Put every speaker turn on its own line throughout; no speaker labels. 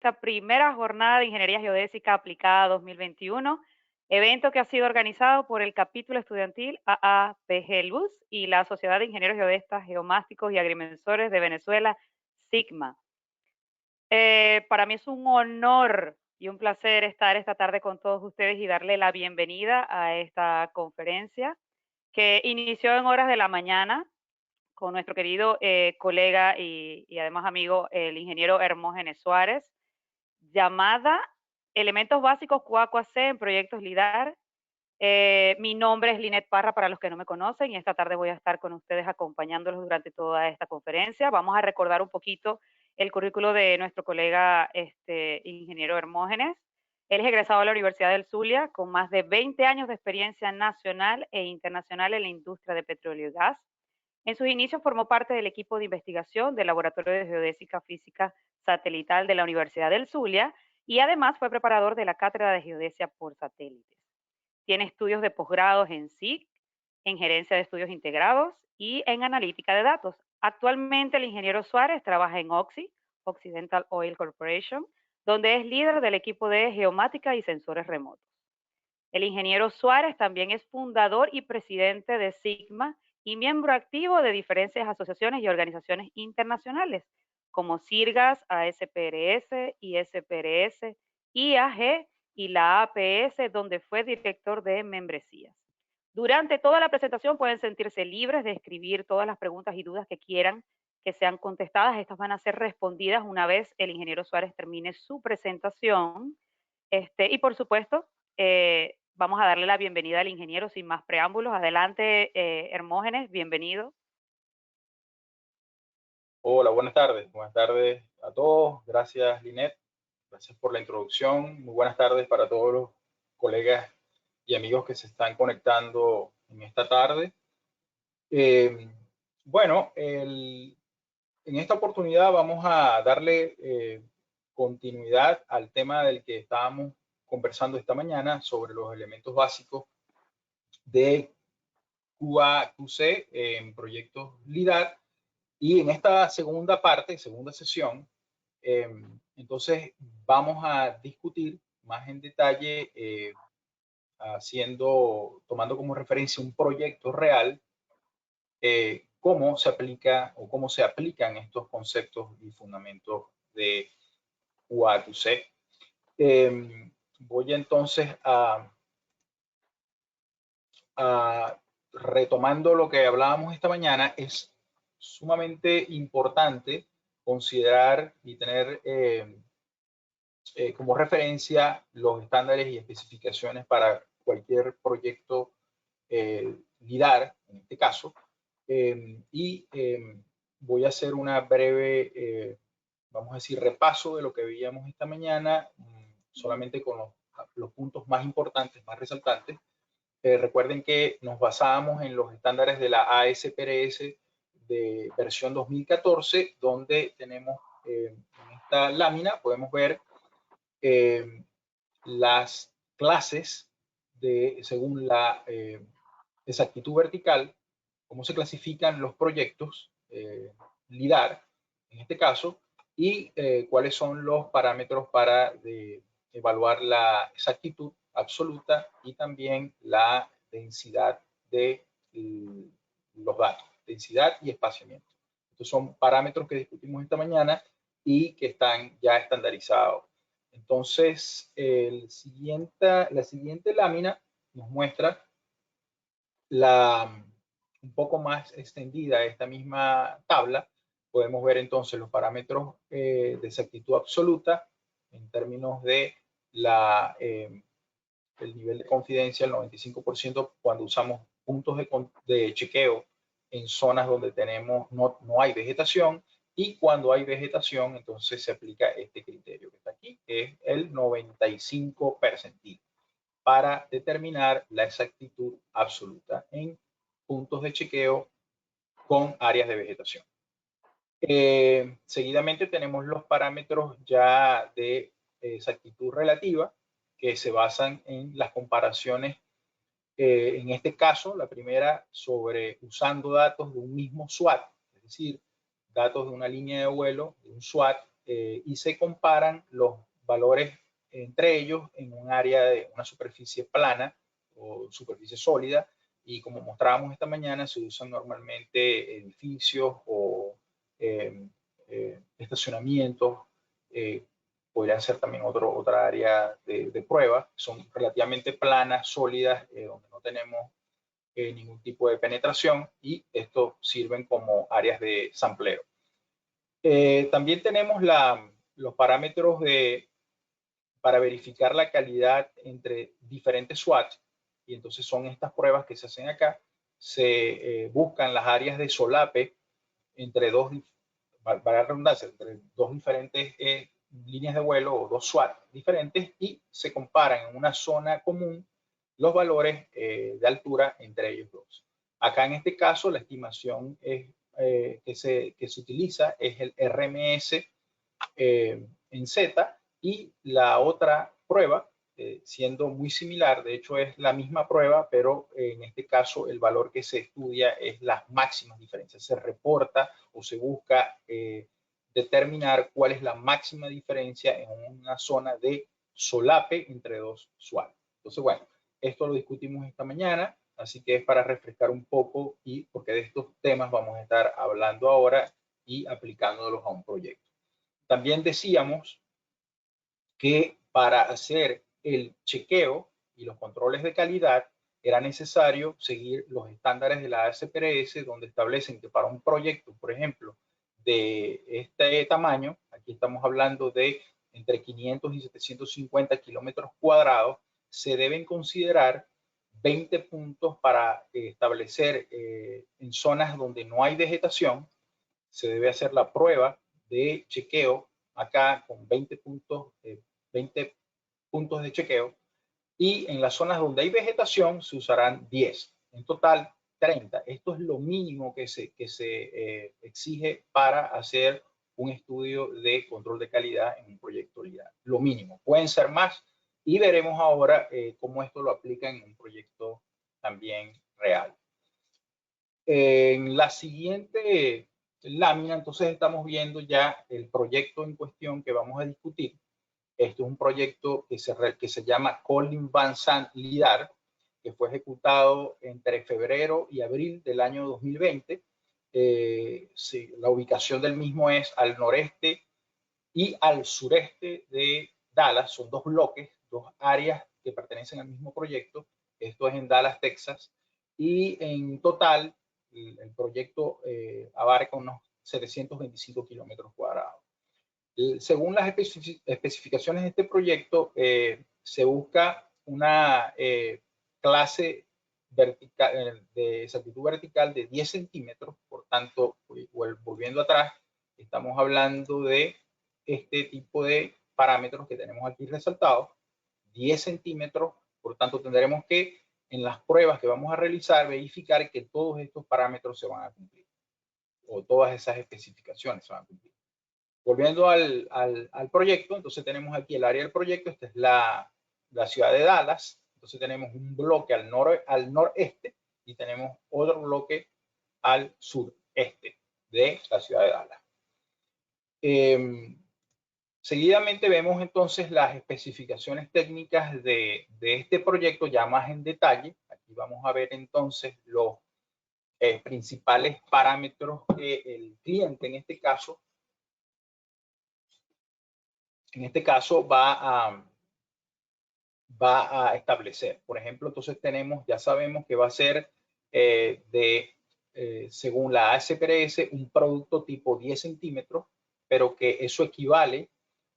esta primera jornada de Ingeniería Geodésica Aplicada 2021, evento que ha sido organizado por el capítulo estudiantil AAPG Luz y la Sociedad de Ingenieros Geodestas, Geomásticos y Agrimensores de Venezuela, SIGMA. Para mí es un honor y un placer estar esta tarde con todos ustedes y darle la bienvenida a esta conferencia que inició en horas de la mañana con nuestro querido colega y además amigo, el ingeniero Hermógenes Suárez, llamada Elementos Básicos QA/QC en Proyectos LIDAR. Mi nombre es Linet Parra para los que no me conocen y esta tarde voy a estar con ustedes acompañándolos durante toda esta conferencia. Vamos a recordar un poquito el currículo de nuestro colega ingeniero Hermógenes. Él es egresado de la Universidad del Zulia con más de 20 años de experiencia nacional e internacional en la industria de petróleo y gas. En sus inicios formó parte del equipo de investigación del Laboratorio de Geodésica Física Satelital de la Universidad del Zulia y además fue preparador de la Cátedra de Geodesia por Satélites. Tiene estudios de posgrados en SIC, en Gerencia de Estudios Integrados y en Analítica de Datos. Actualmente el ingeniero Suárez trabaja en Oxy, Occidental Oil Corporation, donde es líder del equipo de geomática y sensores remotos. El ingeniero Suárez también es fundador y presidente de SIGMA y miembro activo de diferentes asociaciones y organizaciones internacionales, como SIRGAS, ASPRS, ISPRS, IAG y la APS, donde fue director de membresías. Durante toda la presentación pueden sentirse libres de escribir todas las preguntas y dudas que quieran que sean contestadas. Estas van a ser respondidas una vez el ingeniero Suárez termine su presentación. Y por supuesto, vamos a darle la bienvenida al ingeniero sin más preámbulos. Adelante, Hermógenes, bienvenido.
Hola, buenas tardes. Buenas tardes a todos. Gracias, Linet. Gracias por la introducción. Muy buenas tardes para todos los colegas y amigos que se están conectando en esta tarde. Bueno, en esta oportunidad vamos a darle continuidad al tema del que estábamos conversando esta mañana sobre los elementos básicos de QA/QC en proyectos LIDAR. Y en esta segunda parte, segunda sesión, entonces vamos a discutir más en detalle, tomando como referencia un proyecto real, cómo se aplica o cómo se aplican estos conceptos y fundamentos de QA/QC. Voy entonces retomando lo que hablábamos esta mañana. Es sumamente importante considerar y tener como referencia los estándares y especificaciones para cualquier proyecto LIDAR, en este caso, voy a hacer una breve, vamos a decir, repaso de lo que veíamos esta mañana, solamente con los puntos más importantes, más resaltantes. Recuerden que nos basábamos en los estándares de la ASPRS de versión 2014, donde tenemos en esta lámina, podemos ver las clases según la exactitud vertical, cómo se clasifican los proyectos LIDAR, en este caso, y cuáles son los parámetros para evaluar la exactitud absoluta y también la densidad de los datos, densidad y espaciamiento. Estos son parámetros que discutimos esta mañana y que están ya estandarizados. Entonces, la siguiente lámina nos muestra un poco más extendida esta misma tabla. Podemos ver entonces los parámetros de exactitud absoluta en términos de el nivel de confidencia, el 95%, cuando usamos puntos de chequeo en zonas donde no hay vegetación, y cuando hay vegetación, entonces se aplica este criterio que está aquí, que es el 95 percentil, para determinar la exactitud absoluta en puntos de chequeo con áreas de vegetación. Seguidamente tenemos los parámetros ya de exactitud relativa, que se basan en las comparaciones, en este caso, la primera usando datos de un mismo SWAT, es decir, datos de una línea de vuelo, de un SWAT y se comparan los valores entre ellos en un área de una superficie plana o superficie sólida, y como mostrábamos esta mañana, se usan normalmente edificios o estacionamientos, podrían ser también otra área de prueba. Son relativamente planas, sólidas, donde no tenemos ningún tipo de penetración, y estos sirven como áreas de sampleo. También tenemos los parámetros para verificar la calidad entre diferentes SWOT, y entonces son estas pruebas que se hacen acá. Se buscan las áreas de solape entre para redundancia, entre dos diferentes líneas de vuelo o dos SWOT diferentes, y se comparan en una zona común los valores de altura entre ellos dos. Acá en este caso la estimación que se utiliza es el RMS en Z, y la otra prueba, siendo muy similar, de hecho es la misma prueba, pero en este caso el valor que se estudia es las máximas diferencias. Se reporta o se busca determinar cuál es la máxima diferencia en una zona de solape entre dos SWOT. Entonces, bueno, esto lo discutimos esta mañana, así que es para refrescar un poco, y porque de estos temas vamos a estar hablando ahora y aplicándolos a un proyecto. También decíamos que para hacer el chequeo y los controles de calidad era necesario seguir los estándares de la ASPRS, donde establecen que para un proyecto, por ejemplo, de este tamaño, aquí estamos hablando de entre 500 y 750 kilómetros cuadrados, se deben considerar 20 puntos para establecer en zonas donde no hay vegetación. Se debe hacer la prueba de chequeo acá con 20 puntos de chequeo, y en las zonas donde hay vegetación se usarán 10. En total, 30. Esto es lo mínimo que se exige para hacer un estudio de control de calidad en un proyecto LIDAR. Lo mínimo. Pueden ser más, y veremos ahora cómo esto lo aplica en un proyecto también real. En la siguiente lámina, entonces, estamos viendo ya el proyecto en cuestión que vamos a discutir. Este es un proyecto que se llama Collin Van Sant LIDAR, que fue ejecutado entre febrero y abril del año 2020. Sí, la ubicación del mismo es al noreste y al sureste de Dallas. Son dos bloques, dos áreas que pertenecen al mismo proyecto. Esto es en Dallas, Texas. Y en total, el proyecto abarca unos 725 kilómetros cuadrados. Según las especificaciones de este proyecto, se busca una clase vertical, de exactitud vertical de 10 centímetros. Por tanto, volviendo atrás, estamos hablando de este tipo de parámetros que tenemos aquí resaltados, 10 centímetros. Por tanto, tendremos que, en las pruebas que vamos a realizar, verificar que todos estos parámetros se van a cumplir, o todas esas especificaciones se van a cumplir. Volviendo al proyecto, entonces tenemos aquí el área del proyecto. Esta es la ciudad de Dallas. Entonces tenemos un bloque al noreste, y tenemos otro bloque al sureste de la ciudad de Dallas. Seguidamente vemos entonces las especificaciones técnicas de este proyecto ya más en detalle. Aquí vamos a ver entonces los principales parámetros que el cliente en este caso va a establecer. Por ejemplo, entonces ya sabemos que va a ser según la ASPRS, un producto tipo 10 centímetros, pero que eso equivale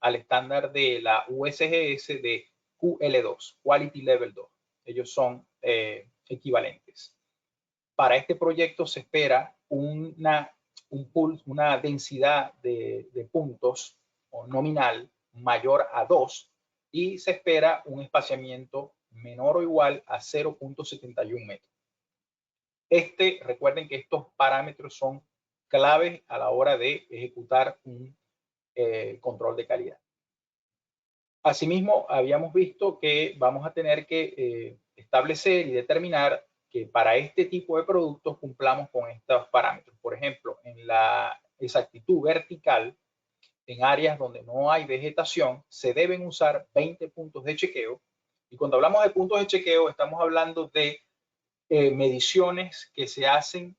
al estándar de la USGS de QL2, Quality Level 2. Ellos son equivalentes. Para este proyecto se espera una densidad de puntos o nominal mayor a 2, y se espera un espaciamiento menor o igual a 0.71 metros. Recuerden que estos parámetros son claves a la hora de ejecutar un control de calidad. Asimismo, habíamos visto que vamos a tener que establecer y determinar que para este tipo de productos cumplamos con estos parámetros. Por ejemplo, en la exactitud vertical, en áreas donde no hay vegetación, se deben usar 20 puntos de chequeo. Y cuando hablamos de puntos de chequeo, estamos hablando de mediciones que se hacen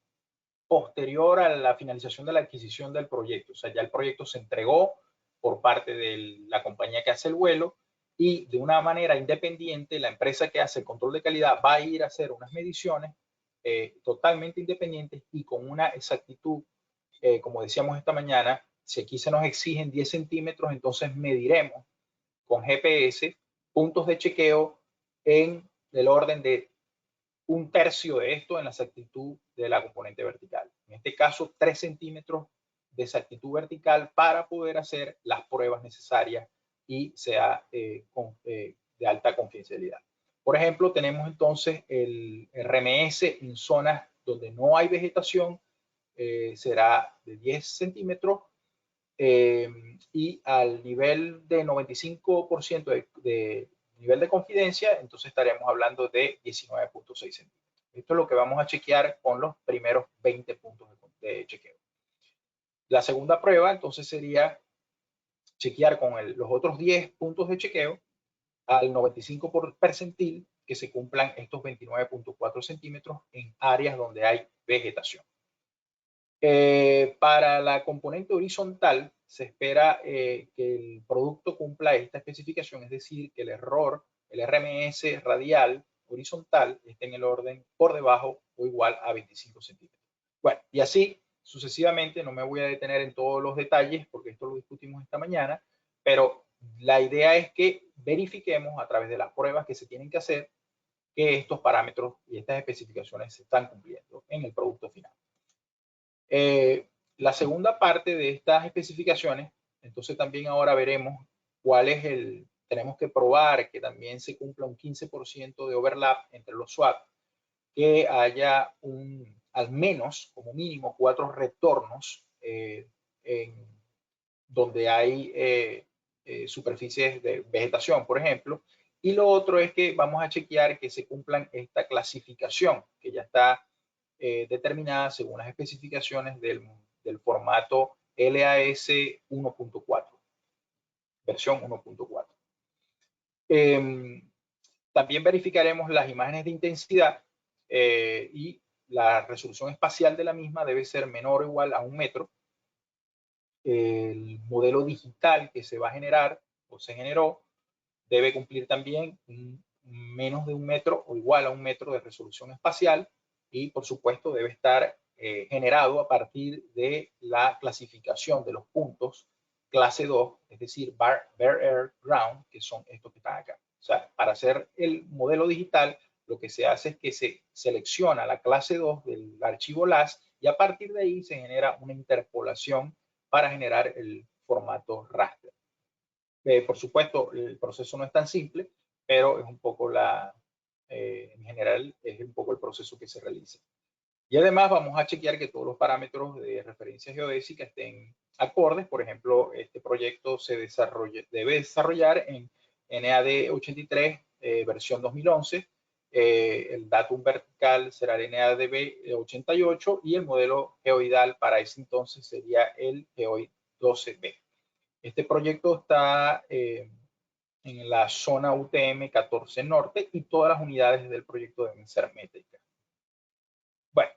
posterior a la finalización de la adquisición del proyecto. O sea, ya el proyecto se entregó por parte de la compañía que hace el vuelo y de una manera independiente, la empresa que hace el control de calidad va a ir a hacer unas mediciones totalmente independientes y con una exactitud, como decíamos esta mañana, si aquí se nos exigen 10 centímetros, entonces mediremos con GPS puntos de chequeo en el orden de un tercio de esto en la exactitud de la componente vertical. En este caso, 3 centímetros de exactitud vertical para poder hacer las pruebas necesarias y sea de alta confidencialidad. Por ejemplo, tenemos entonces el RMS en zonas donde no hay vegetación, será de 10 centímetros y al nivel de 95% de nivel de confidencia, entonces estaremos hablando de 19.6 centímetros. Esto es lo que vamos a chequear con los primeros 20 puntos de chequeo. La segunda prueba, entonces, sería chequear con los otros 10 puntos de chequeo al 95 percentil que se cumplan estos 29.4 centímetros en áreas donde hay vegetación. Para la componente horizontal, se espera que el producto cumpla esta especificación, es decir, que el error, el RMS radial horizontal, esté en el orden por debajo o igual a 25 centímetros. Bueno, y así sucesivamente, no me voy a detener en todos los detalles porque esto lo discutimos esta mañana, pero la idea es que verifiquemos a través de las pruebas que se tienen que hacer que estos parámetros y estas especificaciones se están cumpliendo en el producto final. La segunda parte de estas especificaciones, entonces también ahora veremos cuál es tenemos que probar que también se cumpla un 15% de overlap entre los swaps, que haya al menos, como mínimo, 4 retornos donde hay superficies de vegetación, por ejemplo. Y lo otro es que vamos a chequear que se cumplan esta clasificación, que ya está determinada según las especificaciones del formato LAS 1.4, versión 1.4. También verificaremos las imágenes de intensidad y la resolución espacial de la misma debe ser menor o igual a 1 metro. El modelo digital que se va a generar o se generó debe cumplir también menos de 1 metro o igual a 1 metro de resolución espacial y por supuesto debe estar generado a partir de la clasificación de los puntos clase 2, es decir, Bare Air Ground, que son estos que están acá. O sea, para hacer el modelo digital, lo que se hace es que se selecciona la clase 2 del archivo LAS y a partir de ahí se genera una interpolación para generar el formato raster. Por supuesto, el proceso no es tan simple, pero es un poco en general, es un poco el proceso que se realiza. Y además vamos a chequear que todos los parámetros de referencia geodésica estén acordes. Por ejemplo, este proyecto debe desarrollar en NAD 83 versión 2011. El datum vertical será el NADB 88 y el modelo geoidal para ese entonces sería el geoid 12B. Este proyecto está en la zona UTM 14 Norte y todas las unidades del proyecto deben ser métricas. Bueno,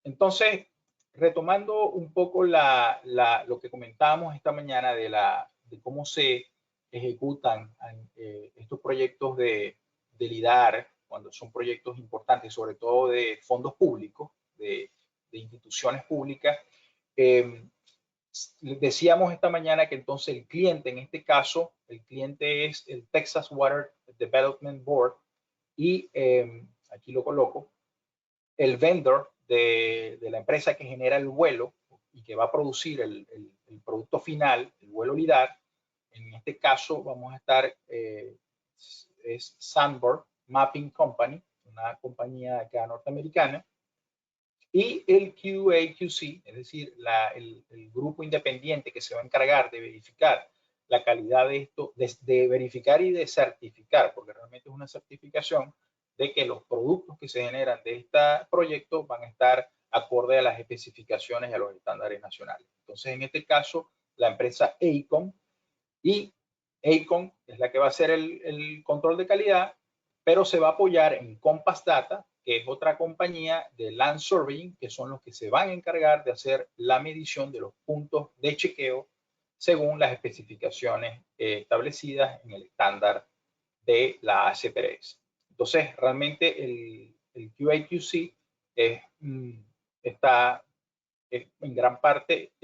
entonces, retomando un poco lo que comentábamos esta mañana de cómo se ejecutan estos proyectos de LIDAR, cuando son proyectos importantes, sobre todo de fondos públicos, de instituciones públicas, decíamos esta mañana que entonces el cliente, en este caso, el cliente es el Texas Water Development Board y aquí lo coloco, el vendor de la empresa que genera el vuelo y que va a producir el producto final, el vuelo LIDAR. En este caso vamos a estar, es Sandborg Mapping Company, una compañía acá norteamericana, y el QA/QC, es decir, el grupo independiente que se va a encargar de verificar la calidad de esto, de verificar y de certificar, porque realmente es una certificación de que los productos que se generan de este proyecto van a estar acorde a las especificaciones y a los estándares nacionales. Entonces, en este caso, la empresa AECOM, y AECOM es la que va a hacer el control de calidad, pero se va a apoyar en Compass Data, que es otra compañía de Land Surveying, que son los que se van a encargar de hacer la medición de los puntos de chequeo según las especificaciones establecidas en el estándar de la ASPRS. Entonces, realmente el QA/QC está en gran parte,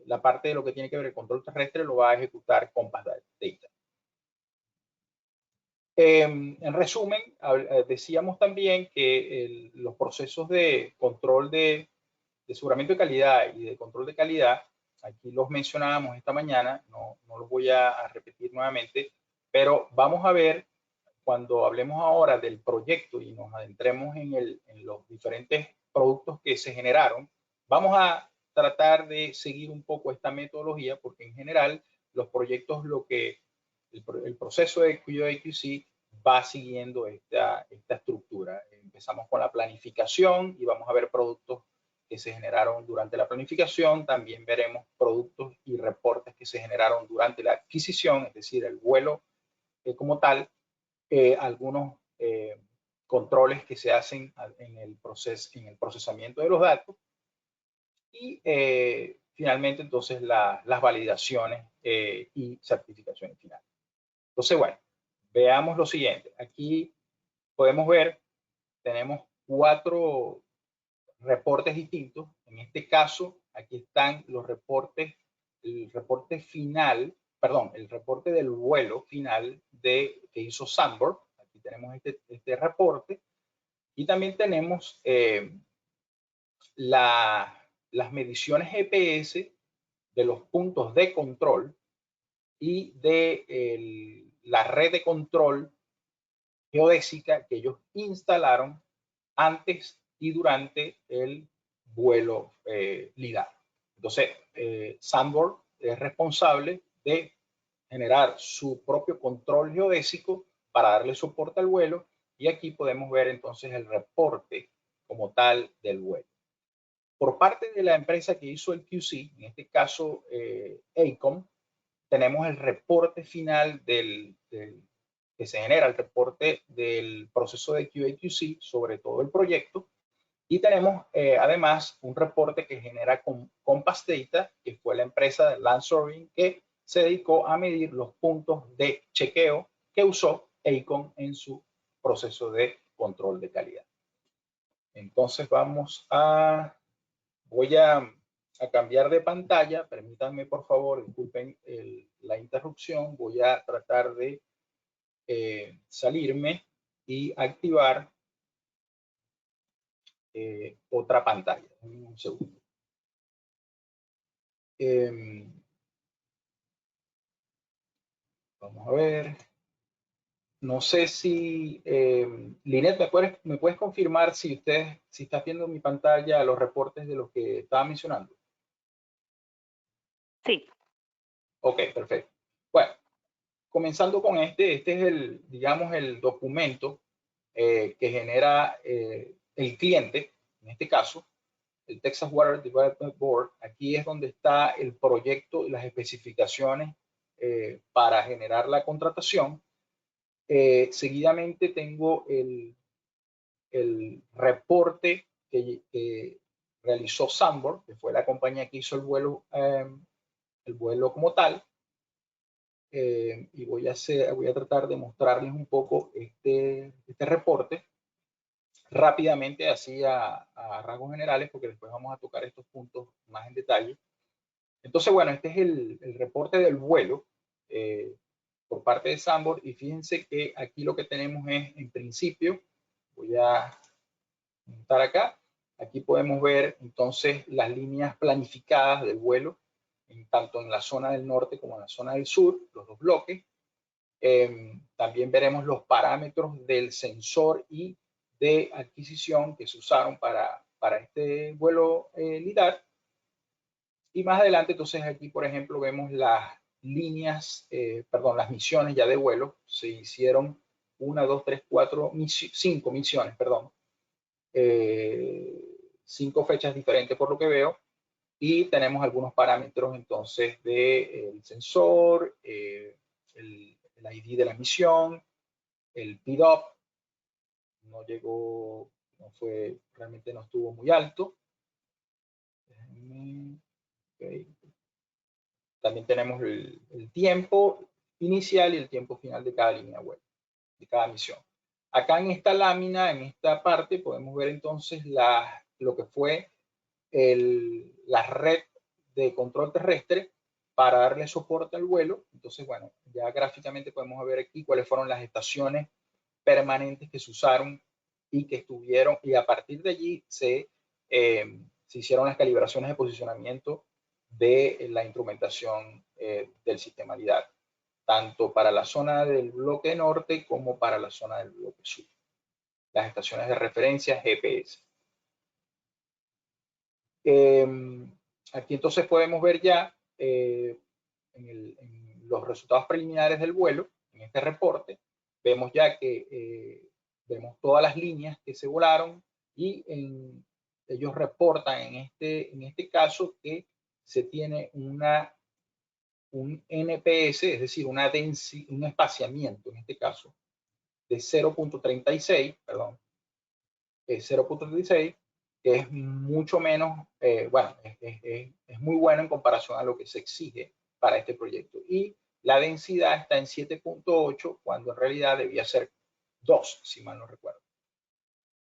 la parte de lo que tiene que ver el control terrestre lo va a ejecutar Compass Data. En resumen, decíamos también que los procesos de control de aseguramiento de calidad y de control de calidad, aquí los mencionábamos esta mañana, no los voy a repetir nuevamente, pero vamos a ver cuando hablemos ahora del proyecto y nos adentremos en los diferentes productos que se generaron, vamos a tratar de seguir un poco esta metodología porque en general los proyectos, el proceso de QA/QC va siguiendo esta estructura. Empezamos con la planificación y vamos a ver productos que se generaron durante la planificación. También veremos productos y reportes que se generaron durante la adquisición, es decir, el vuelo como tal. Algunos controles que se hacen en el procesamiento de los datos y finalmente entonces las validaciones y certificaciones finales. Entonces, bueno, veamos lo siguiente. Aquí podemos ver, tenemos 4 reportes distintos. En este caso, aquí están los reportes, el reporte final, perdón, el reporte del vuelo final que hizo Sunborn. Aquí tenemos este reporte. Y también tenemos las mediciones GPS de los puntos de control y de la red de control geodésica que ellos instalaron antes y durante el vuelo LIDAR. Entonces, Sunborn es responsable de generar su propio control geodésico para darle soporte al vuelo y aquí podemos ver entonces el reporte como tal del vuelo. Por parte de la empresa que hizo el QC, en este caso AECOM, tenemos el reporte final que se genera, el reporte del proceso de QA/QC sobre todo el proyecto. Y tenemos además un reporte que genera Compass Data, que fue la empresa de Land Surveying que se dedicó a medir los puntos de chequeo que usó AECOM en su proceso de control de calidad. Entonces voy a cambiar de pantalla. Permítanme, por favor, disculpen la interrupción. Voy a tratar de salirme y activar otra pantalla. Un segundo. Vamos a ver. No sé si, Linet, ¿me puedes confirmar si estás viendo mi pantalla los reportes de los que estaba mencionando?
Sí.
Ok, perfecto. Bueno, comenzando con este es digamos, el documento que genera el cliente, en este caso, el Texas Water Development Board. Aquí es donde está el proyecto y las especificaciones para generar la contratación. Seguidamente tengo el reporte que realizó Sunborn, que fue la compañía que hizo el vuelo como tal. Y voy a tratar de mostrarles un poco este reporte rápidamente, así a rasgos generales, porque después vamos a tocar estos puntos más en detalle. Entonces, bueno, este es el reporte del vuelo por parte de Sunborn, y fíjense que aquí lo que tenemos es, en principio, voy a montar acá, aquí podemos ver entonces las líneas planificadas del vuelo, tanto en la zona del norte como en la zona del sur, los dos bloques. También veremos los parámetros del sensor y de adquisición que se usaron para este vuelo LIDAR. Y más adelante, entonces aquí, por ejemplo, vemos las líneas, las misiones ya de vuelo. Se hicieron 1, 2, 3, 4, 5 misiones, 5 fechas diferentes por lo que veo. y tenemos algunos parámetros entonces del sensor, el ID de la misión, el PDOP, no llegó, realmente no estuvo muy alto. Okay. También tenemos el tiempo inicial y el tiempo final de cada línea web, de cada misión. Acá en esta lámina, en esta parte, podemos ver entonces lo que fue la red de control terrestre para darle soporte al vuelo. Entonces, bueno, ya gráficamente podemos ver aquí cuáles fueron las estaciones permanentes que se usaron y que estuvieron, y a partir de allí se hicieron las calibraciones de posicionamiento de la instrumentación del sistema LIDAR, tanto para la zona del bloque norte como para la zona del bloque sur. Las estaciones de referencia GPS. Aquí entonces podemos ver ya en los resultados preliminares del vuelo, en este reporte, vemos ya que vemos todas las líneas que se volaron y ellos reportan en este caso que se tiene un NPS, es decir, un espaciamiento en este caso de 0.36, perdón, 0.36, que es mucho menos, bueno, es muy bueno en comparación a lo que se exige para este proyecto. Y la densidad está en 7.8, cuando en realidad debía ser 2, si mal no recuerdo.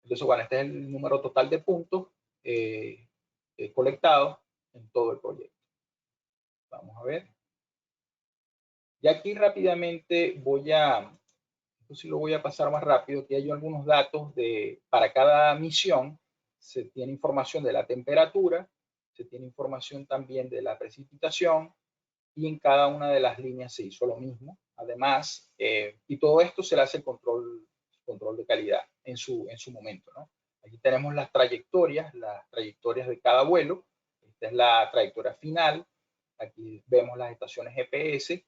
Entonces, bueno, este es el número total de puntos colectados en todo el proyecto. Vamos a ver. Y aquí rápidamente esto sí lo voy a pasar más rápido. Aquí hay algunos datos para cada misión. Se tiene información de la temperatura, se tiene información también de la precipitación, y en cada una de las líneas se hizo lo mismo. Además, y todo esto se le hace el control de calidad en su momento, ¿no? Aquí tenemos las trayectorias de cada vuelo. Esta es la trayectoria final. Aquí vemos las estaciones GPS.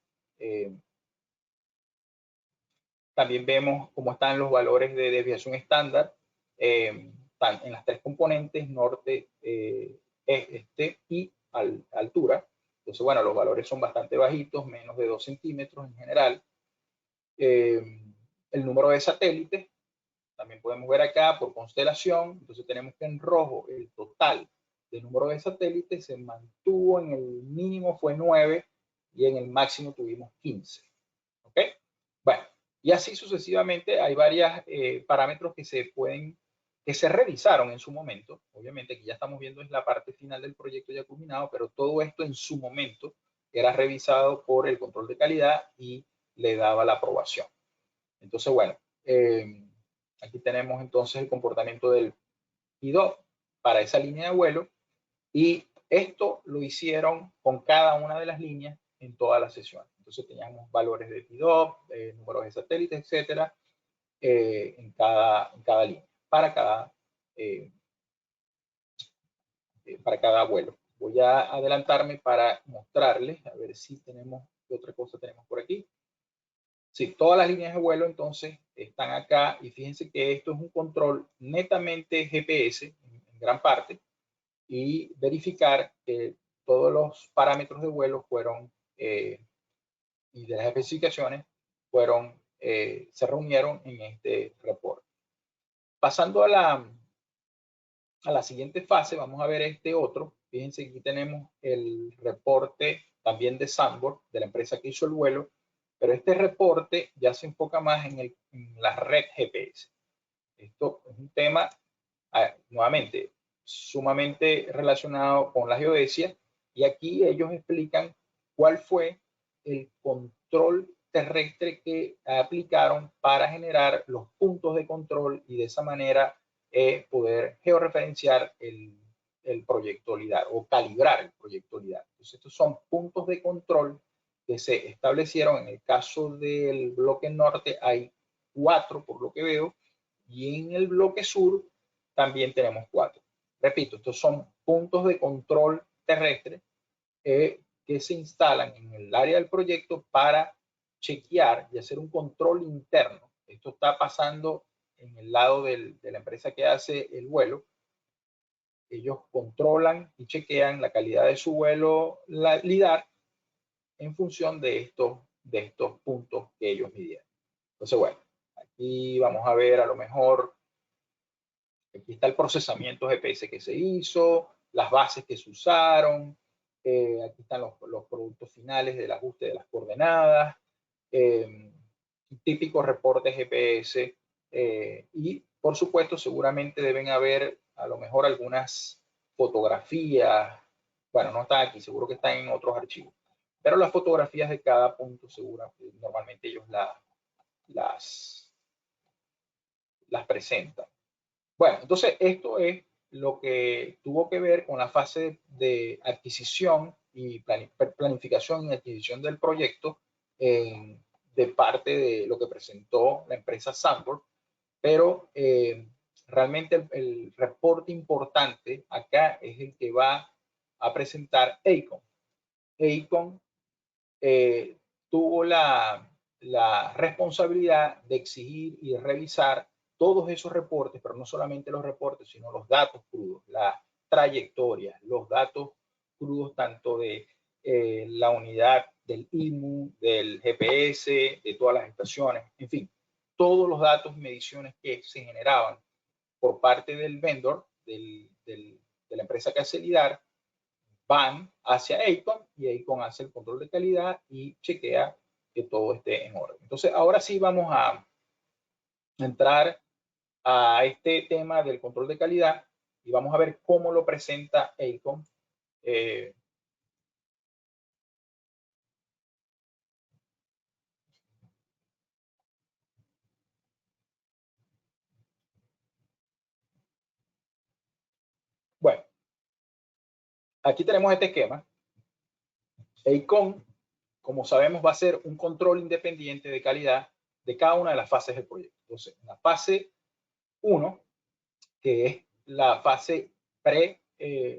También vemos cómo están los valores de desviación estándar en las tres componentes, norte, este y altura. Entonces, bueno, los valores son bastante bajitos, menos de 2 centímetros en general. El número de satélites, también podemos ver acá por constelación. Entonces tenemos que en rojo el total del número de satélites se mantuvo, en el mínimo fue 9 y en el máximo tuvimos 15. ¿Ok? Bueno, y así sucesivamente hay varios parámetros que se revisaron en su momento. Obviamente aquí ya estamos viendo es la parte final del proyecto ya culminado, pero todo esto en su momento era revisado por el control de calidad y le daba la aprobación. Entonces, bueno, aquí tenemos entonces el comportamiento del PDOP para esa línea de vuelo, y esto lo hicieron con cada una de las líneas en todas las sesiones. Entonces teníamos valores de PDOP, números de satélites, etcétera, en cada línea, para cada vuelo. Voy a adelantarme para mostrarles, a ver si tenemos, ¿qué otra cosa tenemos por aquí? Sí, todas las líneas de vuelo entonces están acá, y fíjense que esto es un control netamente GPS en gran parte, y verificar que todos los parámetros de vuelo fueron y de las especificaciones se reunieron en este reporte. Pasando a la siguiente fase, vamos a ver este otro. Fíjense que aquí tenemos el reporte también de Sandborg, de la empresa que hizo el vuelo, pero este reporte ya se enfoca más en la red GPS. Esto es un tema, nuevamente, sumamente relacionado con la geodesia, y aquí ellos explican cuál fue el control terrestre que aplicaron para generar los puntos de control y de esa manera poder georreferenciar el proyecto LIDAR o calibrar el proyecto LIDAR. Entonces, estos son puntos de control que se establecieron. En el caso del bloque norte hay 4 por lo que veo, y en el bloque sur también tenemos 4. Repito, estos son puntos de control terrestre que se instalan en el área del proyecto para chequear y hacer un control interno. Esto está pasando en el lado de la empresa que hace el vuelo, ellos controlan y chequean la calidad de su vuelo LIDAR en función de estos puntos que ellos midieron. Entonces, bueno, aquí vamos a ver a lo mejor, aquí está el procesamiento GPS que se hizo, las bases que se usaron, aquí están los productos finales del ajuste de las coordenadas, típicos reportes GPS, y por supuesto seguramente deben haber a lo mejor algunas fotografías, bueno, no están aquí, seguro que están en otros archivos, pero las fotografías de cada punto normalmente ellos las presentan. Bueno, entonces esto es lo que tuvo que ver con la fase de adquisición y planificación y adquisición del proyecto de parte de lo que presentó la empresa Sandborg, pero realmente el reporte importante acá es el que va a presentar AECOM. AECOM tuvo la responsabilidad de exigir y revisar todos esos reportes, pero no solamente los reportes, sino los datos crudos, las trayectorias, los datos crudos tanto de la unidad del IMU, del GPS, de todas las estaciones, en fin, todos los datos y mediciones que se generaban por parte del vendor, de la empresa que hace LIDAR, van hacia AECOM y AECOM hace el control de calidad y chequea que todo esté en orden. Entonces, ahora sí vamos a entrar a este tema del control de calidad y vamos a ver cómo lo presenta AECOM. Bueno, aquí tenemos este esquema. AECOM, como sabemos, va a ser un control independiente de calidad de cada una de las fases del proyecto. Entonces, en la fase 1, que es la fase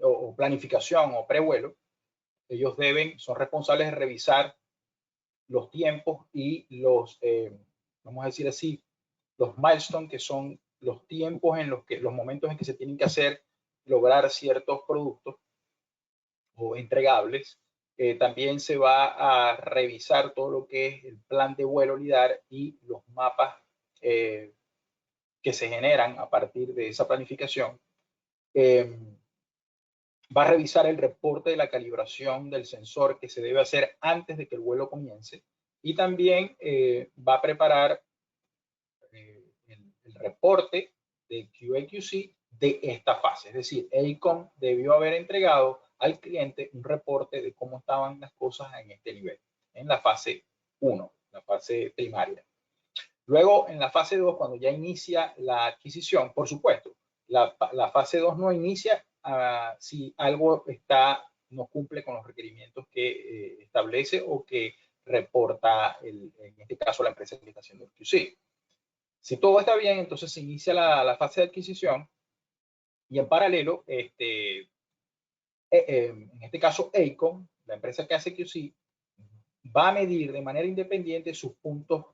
o planificación o prevuelo, ellos son responsables de revisar los tiempos y vamos a decir así, los milestones, que son los tiempos los momentos en que se tienen que lograr ciertos productos o entregables. También se va a revisar todo lo que es el plan de vuelo LIDAR y los mapas que se generan a partir de esa planificación. Va a revisar el reporte de la calibración del sensor que se debe hacer antes de que el vuelo comience y también va a preparar el reporte de QA/QC de esta fase. Es decir, AECOM debió haber entregado al cliente un reporte de cómo estaban las cosas en este nivel, en la fase 1, la fase primaria. Luego, en la fase 2, cuando ya inicia la adquisición, por supuesto, la fase 2 no inicia si algo no cumple con los requerimientos que establece o que reporta, en este caso, la empresa que está haciendo el QC. Si todo está bien, entonces se inicia la fase de adquisición y en paralelo, en este caso, AECOM, la empresa que hace QC, va a medir de manera independiente sus puntos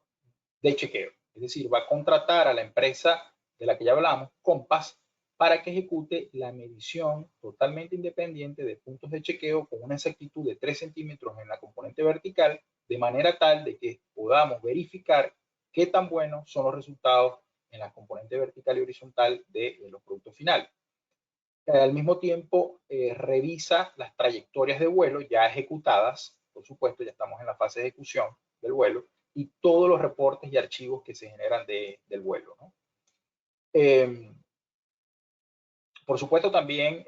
de chequeo. Es decir, va a contratar a la empresa de la que ya hablamos, Compass, para que ejecute la medición totalmente independiente de puntos de chequeo con una exactitud de 3 centímetros en la componente vertical, de manera tal de que podamos verificar qué tan buenos son los resultados en la componente vertical y horizontal de los productos finales. Al mismo tiempo, revisa las trayectorias de vuelo ya ejecutadas, por supuesto, ya estamos en la fase de ejecución del vuelo, y todos los reportes y archivos que se generan del vuelo, ¿no? Por supuesto, también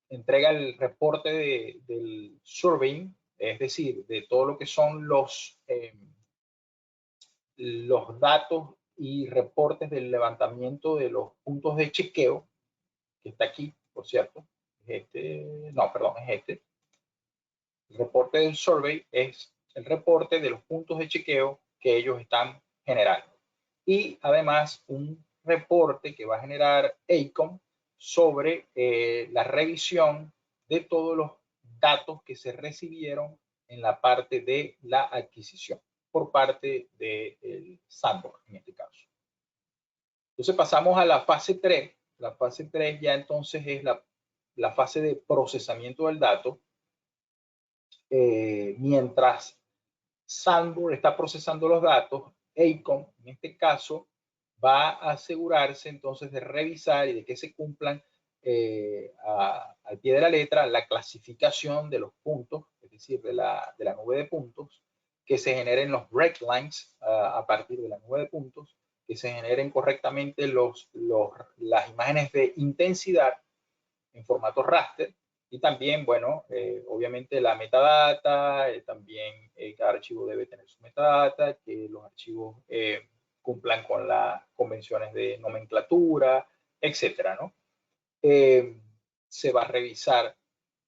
entrega el reporte del surveying, es decir, de todo lo que son los datos y reportes del levantamiento de los puntos de chequeo, que está aquí, por cierto. No, perdón, es este. El reporte del survey es el reporte de los puntos de chequeo que ellos están generando. Y además un reporte que va a generar AECOM sobre la revisión de todos los datos que se recibieron en la parte de la adquisición por parte del Sandborg, en este caso. Entonces pasamos a la fase 3. La fase 3 ya entonces es la fase de procesamiento del dato, mientras Sandboard está procesando los datos, ACOM, en este caso, va a asegurarse entonces de revisar y de que se cumplan al pie de la letra la clasificación de los puntos, es decir, de la nube de puntos, que se generen los breaklines a partir de la nube de puntos, que se generen correctamente las imágenes de intensidad en formato raster, y también, bueno, obviamente la metadata, también cada archivo debe tener su metadata, que los archivos cumplan con las convenciones de nomenclatura, etcétera, ¿no? Se va a revisar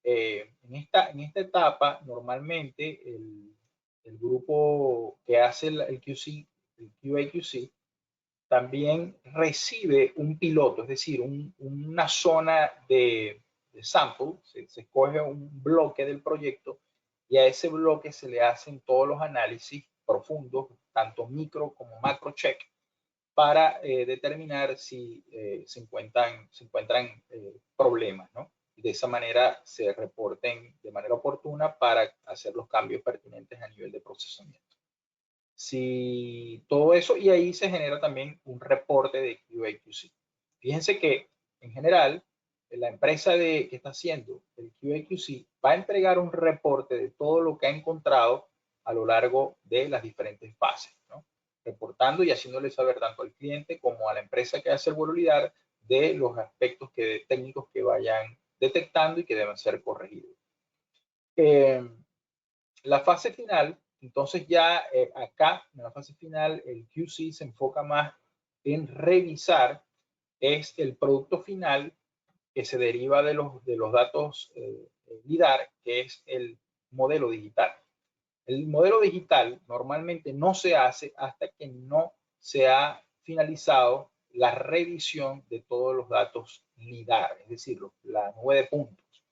en esta etapa. Normalmente el grupo que hace el QC, el QA/QC, también recibe un piloto, es decir, una zona de sample. Se escoge un bloque del proyecto y a ese bloque se le hacen todos los análisis profundos, tanto micro como macro check, para determinar si se encuentran problemas, ¿no? Y de esa manera se reporten de manera oportuna para hacer los cambios pertinentes a nivel de procesamiento. Si todo eso, y ahí se genera también un reporte de QA/QC. Fíjense que en general la empresa que está haciendo el QA/QC va a entregar un reporte de todo lo que ha encontrado a lo largo de las diferentes fases, ¿no? Reportando y haciéndole saber tanto al cliente como a la empresa que hace el vuelo lidar de los aspectos técnicos que vayan detectando y que deben ser corregidos. La fase final, entonces ya acá en la fase final el QC se enfoca más en revisar es el producto final que se deriva de los datos LIDAR, que es el modelo digital. El modelo digital normalmente no se hace hasta que no se ha finalizado la revisión de todos los datos LIDAR, es decir, la nube de puntos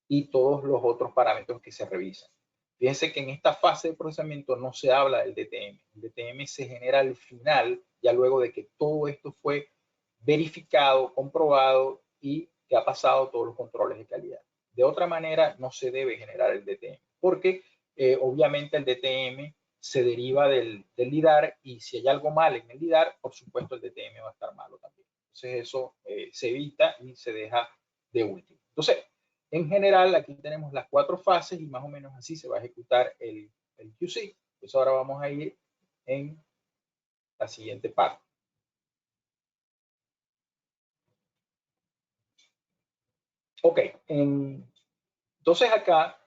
y todos los otros parámetros que se revisan. Fíjense que en esta fase de procesamiento no se habla del DTM. El DTM se genera al final, ya luego de que todo esto fue verificado, comprobado y que ha pasado todos los controles de calidad. De otra manera, no se debe generar el DTM, porque obviamente el DTM se deriva del LIDAR, y si hay algo mal en el LIDAR, por supuesto el DTM va a estar malo también. Entonces eso se evita y se deja de último. Entonces, en general, aquí tenemos las 4 fases y más o menos así se va a ejecutar el QC. Pues ahora vamos a ir en la siguiente parte. Ok, entonces acá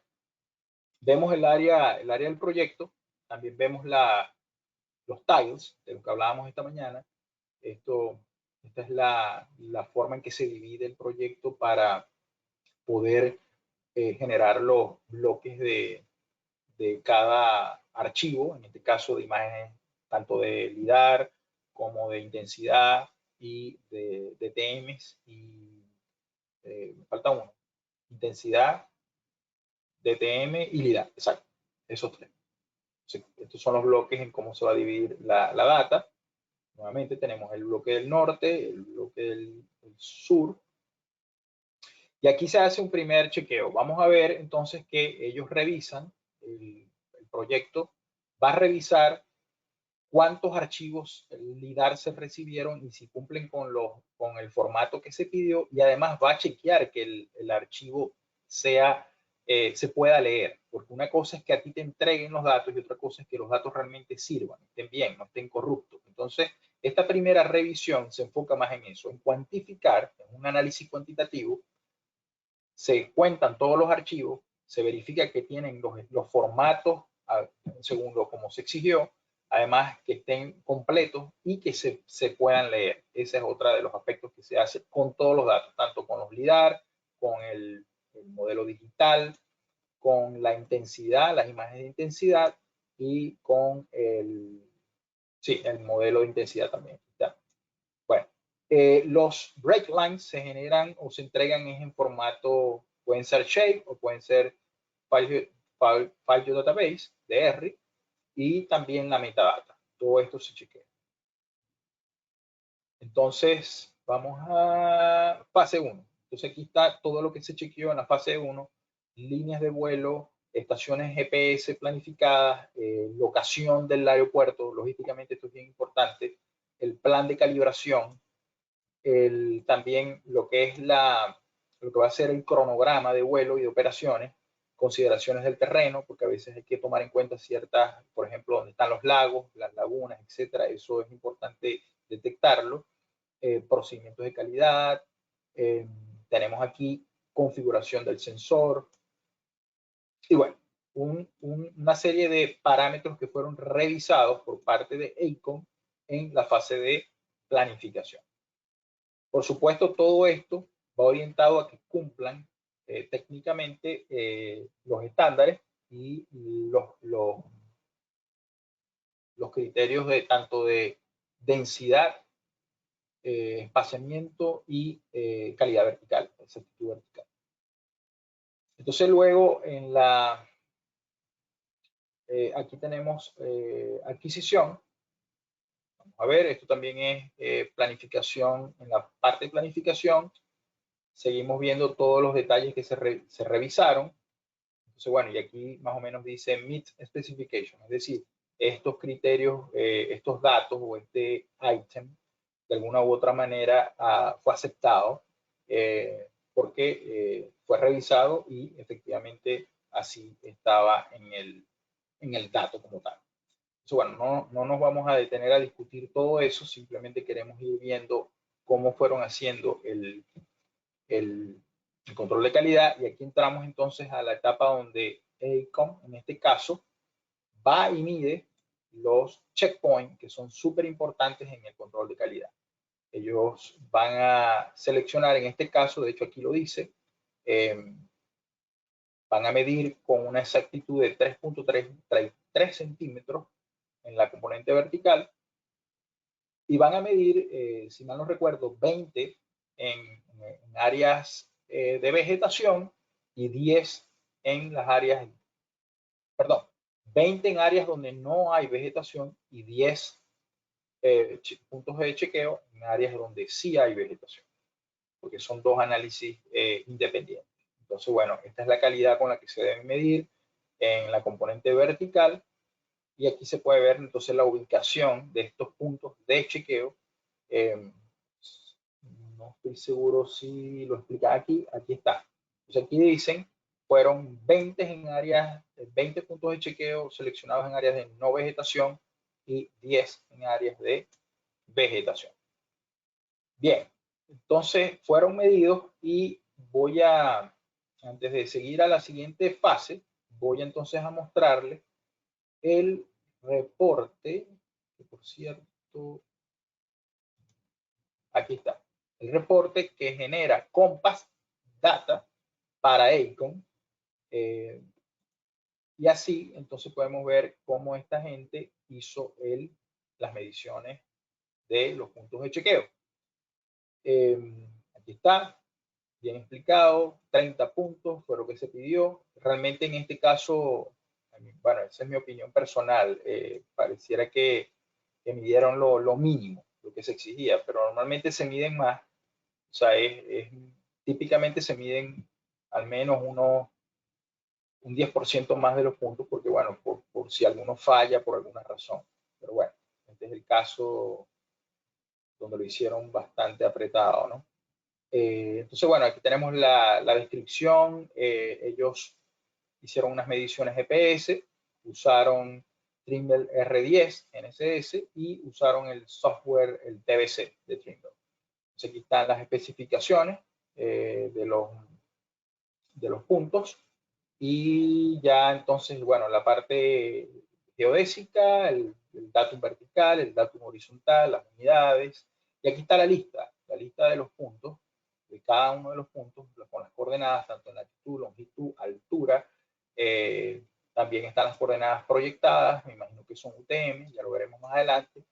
vemos el área del proyecto, también vemos los tiles de los que hablábamos esta mañana. Esta es la forma en que se divide el proyecto para poder generar los bloques de cada archivo, en este caso de imágenes tanto de LIDAR como de intensidad y de DTMs, y me falta uno, intensidad, DTM y LIDAR, exacto, esos 3. Estos son los bloques en cómo se va a dividir la data. Nuevamente tenemos el bloque del norte, el bloque del sur, y aquí se hace un primer chequeo. Vamos a ver entonces que ellos revisan, el proyecto va a revisar cuántos archivos LIDAR se recibieron y si cumplen con el formato que se pidió, y además va a chequear que el archivo se pueda leer, porque una cosa es que a ti te entreguen los datos y otra cosa es que los datos realmente sirvan, estén bien, no estén corruptos. Entonces, esta primera revisión se enfoca más en eso, en cuantificar, en un análisis cuantitativo. Se cuentan todos los archivos, se verifica que tienen los formatos según como se exigió, además que estén completos y que se puedan leer. Ese es otro de los aspectos que se hace con todos los datos, tanto con los LIDAR, con el modelo digital, con la intensidad, las imágenes de intensidad, y con el modelo de intensidad también. ¿Ya? Bueno, los breaklines se generan o se entregan en formato, pueden ser shape o pueden ser file database, DR, y también la metadata. Todo esto se chequea. Entonces, vamos a fase 1. Entonces aquí está todo lo que se chequeó en la fase 1, líneas de vuelo, estaciones GPS planificadas, locación del aeropuerto, logísticamente esto es bien importante, el plan de calibración, también lo que es lo que va a ser el cronograma de vuelo y de operaciones, consideraciones del terreno, porque a veces hay que tomar en cuenta ciertas, por ejemplo, donde están los lagos, las lagunas, etcétera, eso es importante detectarlo, procedimientos de calidad, tenemos aquí configuración del sensor, y bueno, una serie de parámetros que fueron revisados por parte de AECOM en la fase de planificación. Por supuesto, todo esto va orientado a que cumplan técnicamente los estándares y los criterios de tanto de densidad, espaciamiento y calidad vertical, exactitud vertical. Entonces luego aquí tenemos adquisición. Vamos a ver, esto también es planificación. En la parte de planificación seguimos viendo todos los detalles que se revisaron. Entonces, bueno, y aquí más o menos dice meet specification, es decir, estos criterios, estos datos o este item, de alguna u otra manera fue aceptado porque fue revisado y efectivamente así estaba en el dato como tal. Entonces, bueno, no nos vamos a detener a discutir todo eso, simplemente queremos ir viendo cómo fueron haciendo el control de calidad, y aquí entramos entonces a la etapa donde AECOM, en este caso, va y mide los checkpoints que son súper importantes en el control de calidad. Ellos van a seleccionar, en este caso, de hecho aquí lo dice, van a medir con una exactitud de 3.3 centímetros en la componente vertical y van a medir, si mal no recuerdo, 20 en áreas de vegetación y 10 en las áreas, perdón, 20 en áreas donde no hay vegetación y 10 puntos de chequeo en áreas donde sí hay vegetación, porque son dos análisis independientes. Entonces, bueno, esta es la calidad con la que se debe medir en la componente vertical y aquí se puede ver entonces la ubicación de estos puntos de chequeo. No estoy seguro si lo explica aquí está. Entonces aquí dicen, fueron 20 en áreas, 20 puntos de chequeo seleccionados en áreas de no vegetación y 10 en áreas de vegetación. Bien, entonces fueron medidos y antes de seguir a la siguiente fase, voy entonces a mostrarles el reporte, que por cierto, aquí está, el reporte que genera Compass Data para AECOM, y así entonces podemos ver cómo esta gente hizo las mediciones de los puntos de chequeo. Aquí está, bien explicado, 30 puntos fue lo que se pidió. Realmente en este caso, bueno, esa es mi opinión personal, pareciera que midieron lo mínimo, lo que se exigía, pero normalmente se miden más, o sea, típicamente se miden al menos un 10% más de los puntos, porque bueno, por si alguno falla por alguna razón. Pero bueno, este es el caso donde lo hicieron bastante apretado, ¿no? Entonces, bueno, aquí tenemos la descripción. Ellos hicieron unas mediciones GPS, usaron Trimble R10 NSS y usaron el software, el TBC de Trimble. Entonces, aquí están las especificaciones de los puntos. Y ya entonces, bueno, la parte geodésica, el datum vertical, el datum horizontal, las unidades. Y aquí está la lista de los puntos, de cada uno de los puntos, con las coordenadas, tanto en latitud, longitud, altura. También están las coordenadas proyectadas, me imagino que son UTM, ya lo veremos más adelante.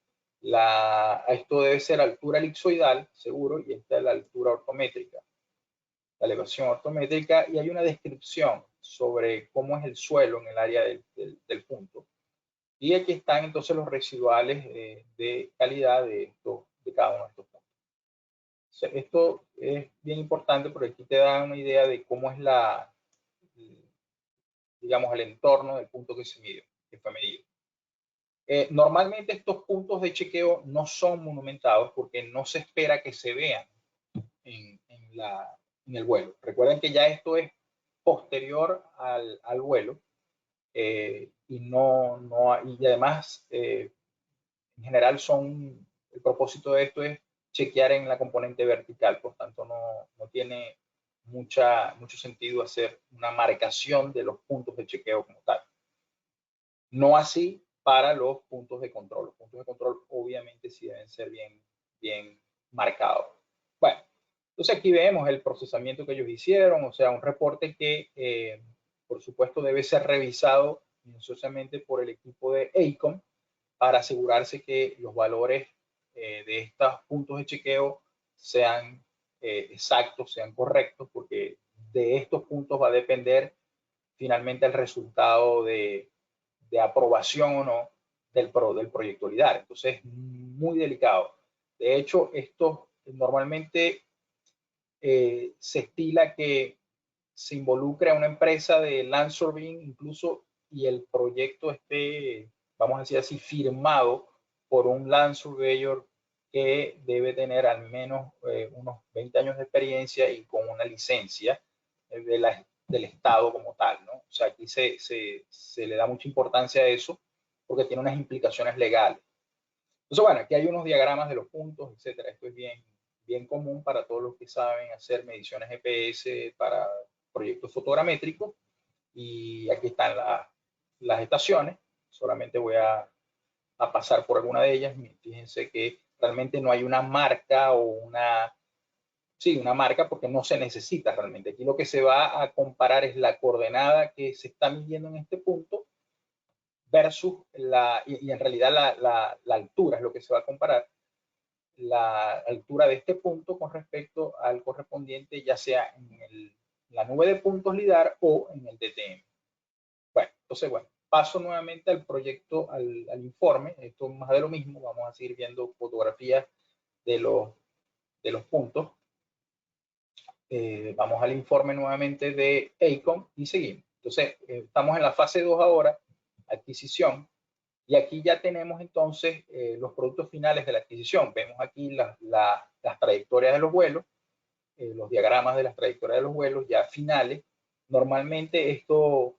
Esto debe ser altura elipsoidal, seguro, y esta es la altura ortométrica, la elevación ortométrica, y hay una descripción sobre cómo es el suelo en el área del punto. Y aquí están entonces los residuales de calidad de cada uno de estos puntos. Esto es bien importante porque aquí te da una idea de cómo es digamos, el entorno del punto que se midió, que fue medido. Normalmente estos puntos de chequeo no son monumentados porque no se espera que se vean en el vuelo. Recuerden que ya esto es posterior al vuelo y además en general el propósito de esto es chequear en la componente vertical, por tanto no tiene mucho sentido hacer una marcación de los puntos de chequeo como tal. No así para los puntos de control. Los puntos de control obviamente sí deben ser bien marcados. Bueno, entonces aquí vemos el procesamiento que ellos hicieron, o sea, un reporte que por supuesto debe ser revisado minuciosamente por el equipo de AECOM para asegurarse que los valores de estos puntos de chequeo sean exactos, sean correctos, porque de estos puntos va a depender finalmente el resultado de aprobación o no del proyecto LIDAR. Entonces es muy delicado. De hecho, esto normalmente se estila que se involucre a una empresa de land surveying incluso y el proyecto esté, vamos a decir así, firmado por un land surveyor que debe tener al menos unos 20 años de experiencia y con una licencia del Estado como tal, ¿no? O sea, aquí se le da mucha importancia a eso porque tiene unas implicaciones legales. Entonces, bueno, aquí hay unos diagramas de los puntos, etcétera. Esto es bien común para todos los que saben hacer mediciones GPS para proyectos fotogramétricos. Y aquí están las estaciones. Solamente voy a pasar por alguna de ellas. Fíjense que realmente no hay una marca o una marca porque no se necesita realmente. Aquí lo que se va a comparar es la coordenada que se está midiendo en este punto versus y en realidad la altura es lo que se va a comparar, la altura de este punto con respecto al correspondiente, ya sea en la nube de puntos LIDAR o en el DTM. Bueno, entonces, bueno, paso nuevamente al proyecto, al informe. Esto es más de lo mismo. Vamos a seguir viendo fotografías de los puntos. Vamos al informe nuevamente de AECOM y seguimos. Entonces, estamos en la fase 2 ahora, adquisición. Y aquí ya tenemos entonces los productos finales de la adquisición. Vemos aquí las trayectorias de los vuelos, los diagramas de las trayectorias de los vuelos ya finales. Normalmente esto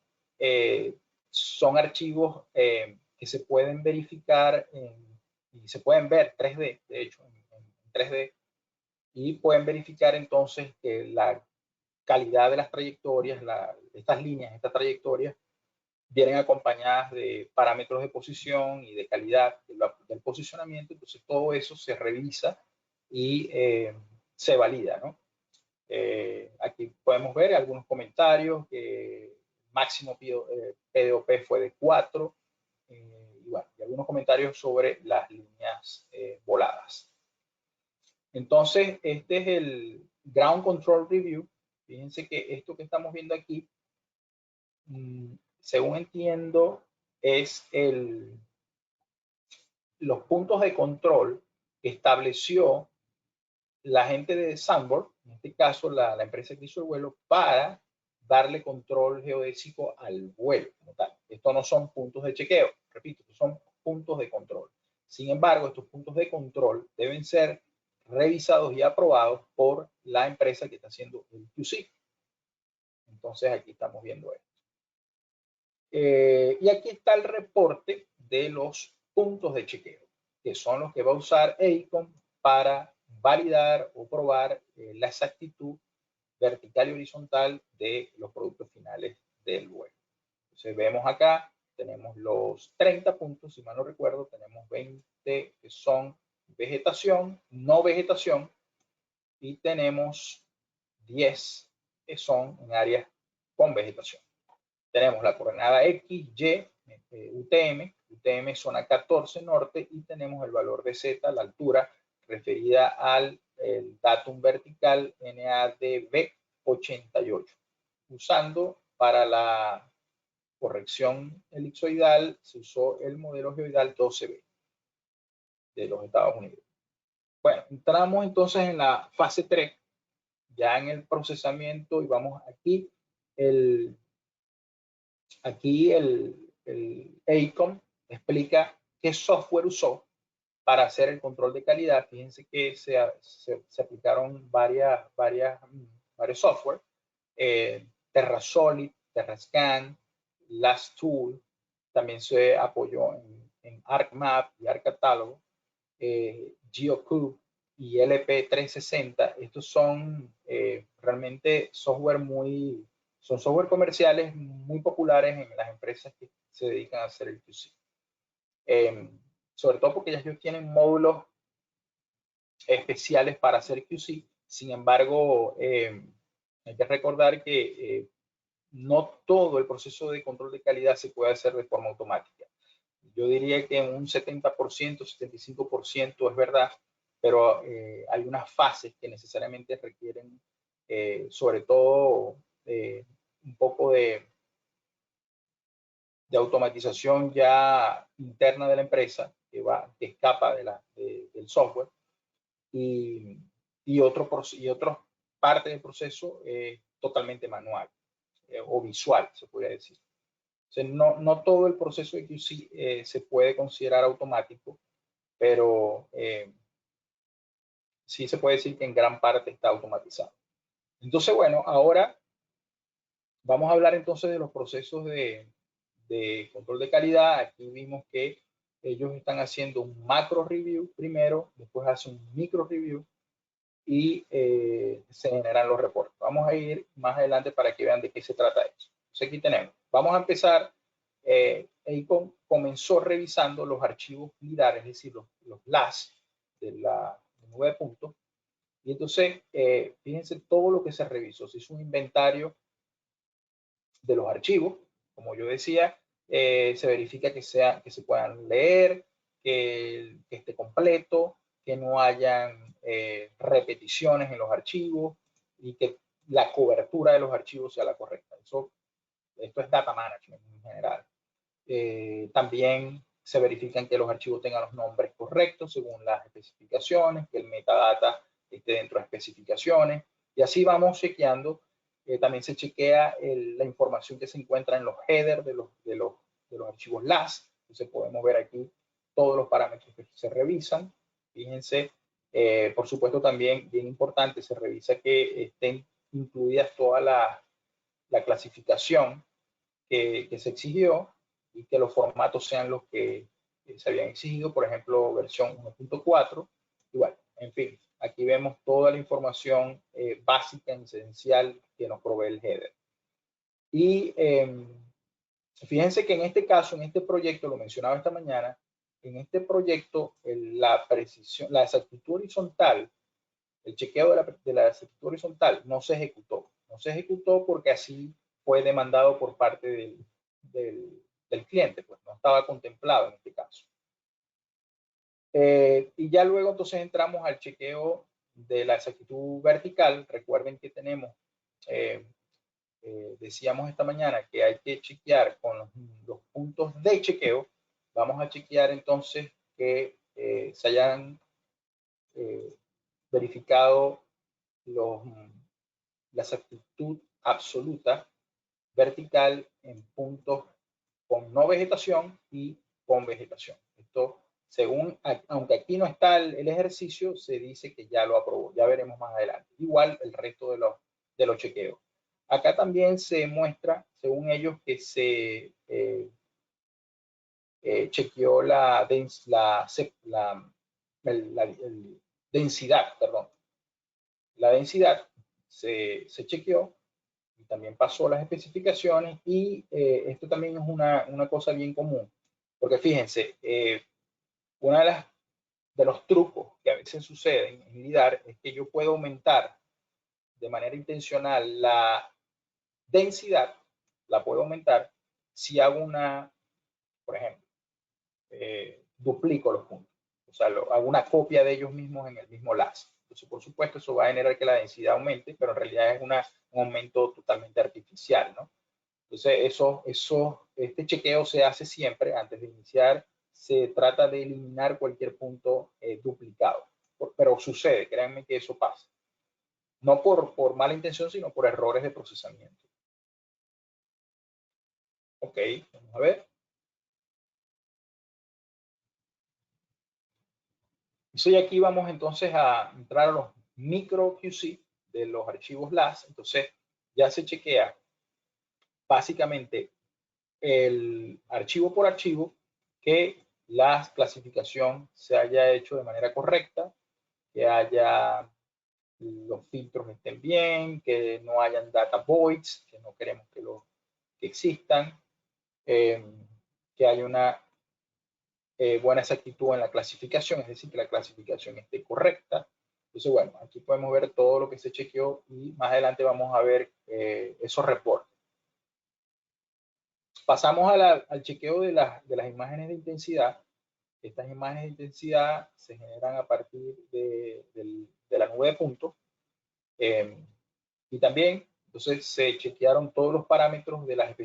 son archivos que se pueden verificar y se pueden ver 3D, de hecho, en 3D, y pueden verificar entonces que la calidad de las trayectorias, estas líneas, estas trayectorias, vienen acompañadas de parámetros de posición y de calidad del posicionamiento. Entonces todo eso se revisa y se valida, ¿no? Aquí podemos ver algunos comentarios que máximo PDOP fue de 4 y bueno, y algunos comentarios sobre las líneas voladas. Entonces este es el Ground Control Review. Fíjense que esto que estamos viendo aquí según entiendo, es los puntos de control que estableció la gente de Sunborn, en este caso la empresa que hizo el vuelo, para darle control geodésico al vuelo como tal. Estos no son puntos de chequeo, repito, son puntos de control. Sin embargo, estos puntos de control deben ser revisados y aprobados por la empresa que está haciendo el QC. Entonces aquí estamos viendo esto. Y aquí está el reporte de los puntos de chequeo, que son los que va a usar AECOM para validar o probar la exactitud vertical y horizontal de los productos finales del vuelo. Entonces vemos acá, tenemos los 30 puntos, si mal no recuerdo, tenemos 20 que son vegetación, no vegetación, y tenemos 10 que son en áreas con vegetación. Tenemos la coordenada X, Y, UTM, UTM zona 14 norte, y tenemos el valor de Z, la altura referida al datum vertical NADB 88. Usando para la corrección elipsoidal, se usó el modelo geoidal 12B de los Estados Unidos. Bueno, entramos entonces en la fase 3, ya en el procesamiento, y vamos aquí, el AECOM explica qué software usó para hacer el control de calidad. Fíjense que se aplicaron varios software, TerraSolid, TerraScan, LastTool, también se apoyó en ArcMap y ArcCatálogo, GeoCube y LP360. Estos son realmente son software comerciales muy populares en las empresas que se dedican a hacer el QC. Sobre todo porque ellos tienen módulos especiales para hacer QC. Sin embargo, hay que recordar que no todo el proceso de control de calidad se puede hacer de forma automática. Yo diría que un 70%, 75% es verdad, pero hay unas fases que necesariamente requieren, sobre todo, un poco de automatización ya interna de la empresa, que escapa del software, y otra parte del proceso totalmente manual o visual, se podría decir. O sea, no todo el proceso de QC se puede considerar automático, pero sí se puede decir que en gran parte está automatizado. Entonces, bueno, ahora vamos a hablar entonces de los procesos de control de calidad. Aquí vimos que ellos están haciendo un macro review primero, después hacen un micro review y se generan los reportes. Vamos a ir más adelante para que vean de qué se trata esto. Entonces aquí tenemos, vamos a empezar. AECOM comenzó revisando los archivos LIDAR, es decir, los LAS de la nube de puntos. Y entonces, fíjense todo lo que se revisó. Se hizo un inventario de los archivos. Como yo decía, se verifica que se puedan leer, que esté completo, que no hayan repeticiones en los archivos y que la cobertura de los archivos sea la correcta. Esto es data management en general. También se verifican que los archivos tengan los nombres correctos según las especificaciones, que el metadata esté dentro de especificaciones, y así vamos chequeando. También se chequea la información que se encuentra en los headers de los archivos LAS. Entonces podemos ver aquí todos los parámetros que se revisan. Fíjense, por supuesto también, bien importante, se revisa que estén incluidas toda la clasificación que se exigió y que los formatos sean los que se habían exigido, por ejemplo, versión 1.4. Igual, en fin, aquí vemos toda la información básica, esencial que nos provee el header. Y fíjense que en este caso, en este proyecto, lo mencionaba esta mañana, en este proyecto la precisión, la exactitud horizontal, el chequeo de la exactitud horizontal no se ejecutó. No se ejecutó porque así fue demandado por parte del cliente, pues no estaba contemplado en este caso. Y ya luego entonces entramos al chequeo de la exactitud vertical. Recuerden que tenemos, decíamos esta mañana que hay que chequear con los puntos de chequeo. Vamos a chequear entonces que se hayan verificado la exactitud absoluta vertical en puntos con no vegetación y con vegetación. Esto, según, aunque aquí no está el ejercicio, se dice que ya lo aprobó. Ya veremos más adelante. Igual el resto de los chequeos. Acá también se muestra, según ellos, que se chequeó la densidad, perdón. La densidad se chequeó y también pasó las especificaciones, y esto también es una cosa bien común, porque fíjense, uno de los trucos que a veces suceden en LIDAR es que yo puedo aumentar de manera intencional la densidad, la puedo aumentar si hago por ejemplo, duplico los puntos, o sea, hago una copia de ellos mismos en el mismo LAS. Entonces, por supuesto, eso va a generar que la densidad aumente, pero en realidad es un aumento totalmente artificial, ¿no? Entonces, este chequeo se hace siempre antes de iniciar. Se trata de eliminar cualquier punto duplicado. pero sucede, créanme que eso pasa. No por mala intención, sino por errores de procesamiento. Ok, vamos a ver. Y aquí vamos entonces a entrar a los micro QC de los archivos LAS. Entonces ya se chequea básicamente el archivo por archivo que la clasificación se haya hecho de manera correcta, que haya los filtros estén bien, que no hayan data voids, que no queremos que existan, que haya una buena exactitud en la clasificación, es decir, que la clasificación esté correcta. Entonces, bueno, aquí podemos ver todo lo que se chequeó y más adelante vamos a ver esos reportes. Pasamos al chequeo de las imágenes de intensidad. Estas imágenes de intensidad se generan a partir de la nube de puntos. Y también, entonces, se chequearon todos los parámetros de las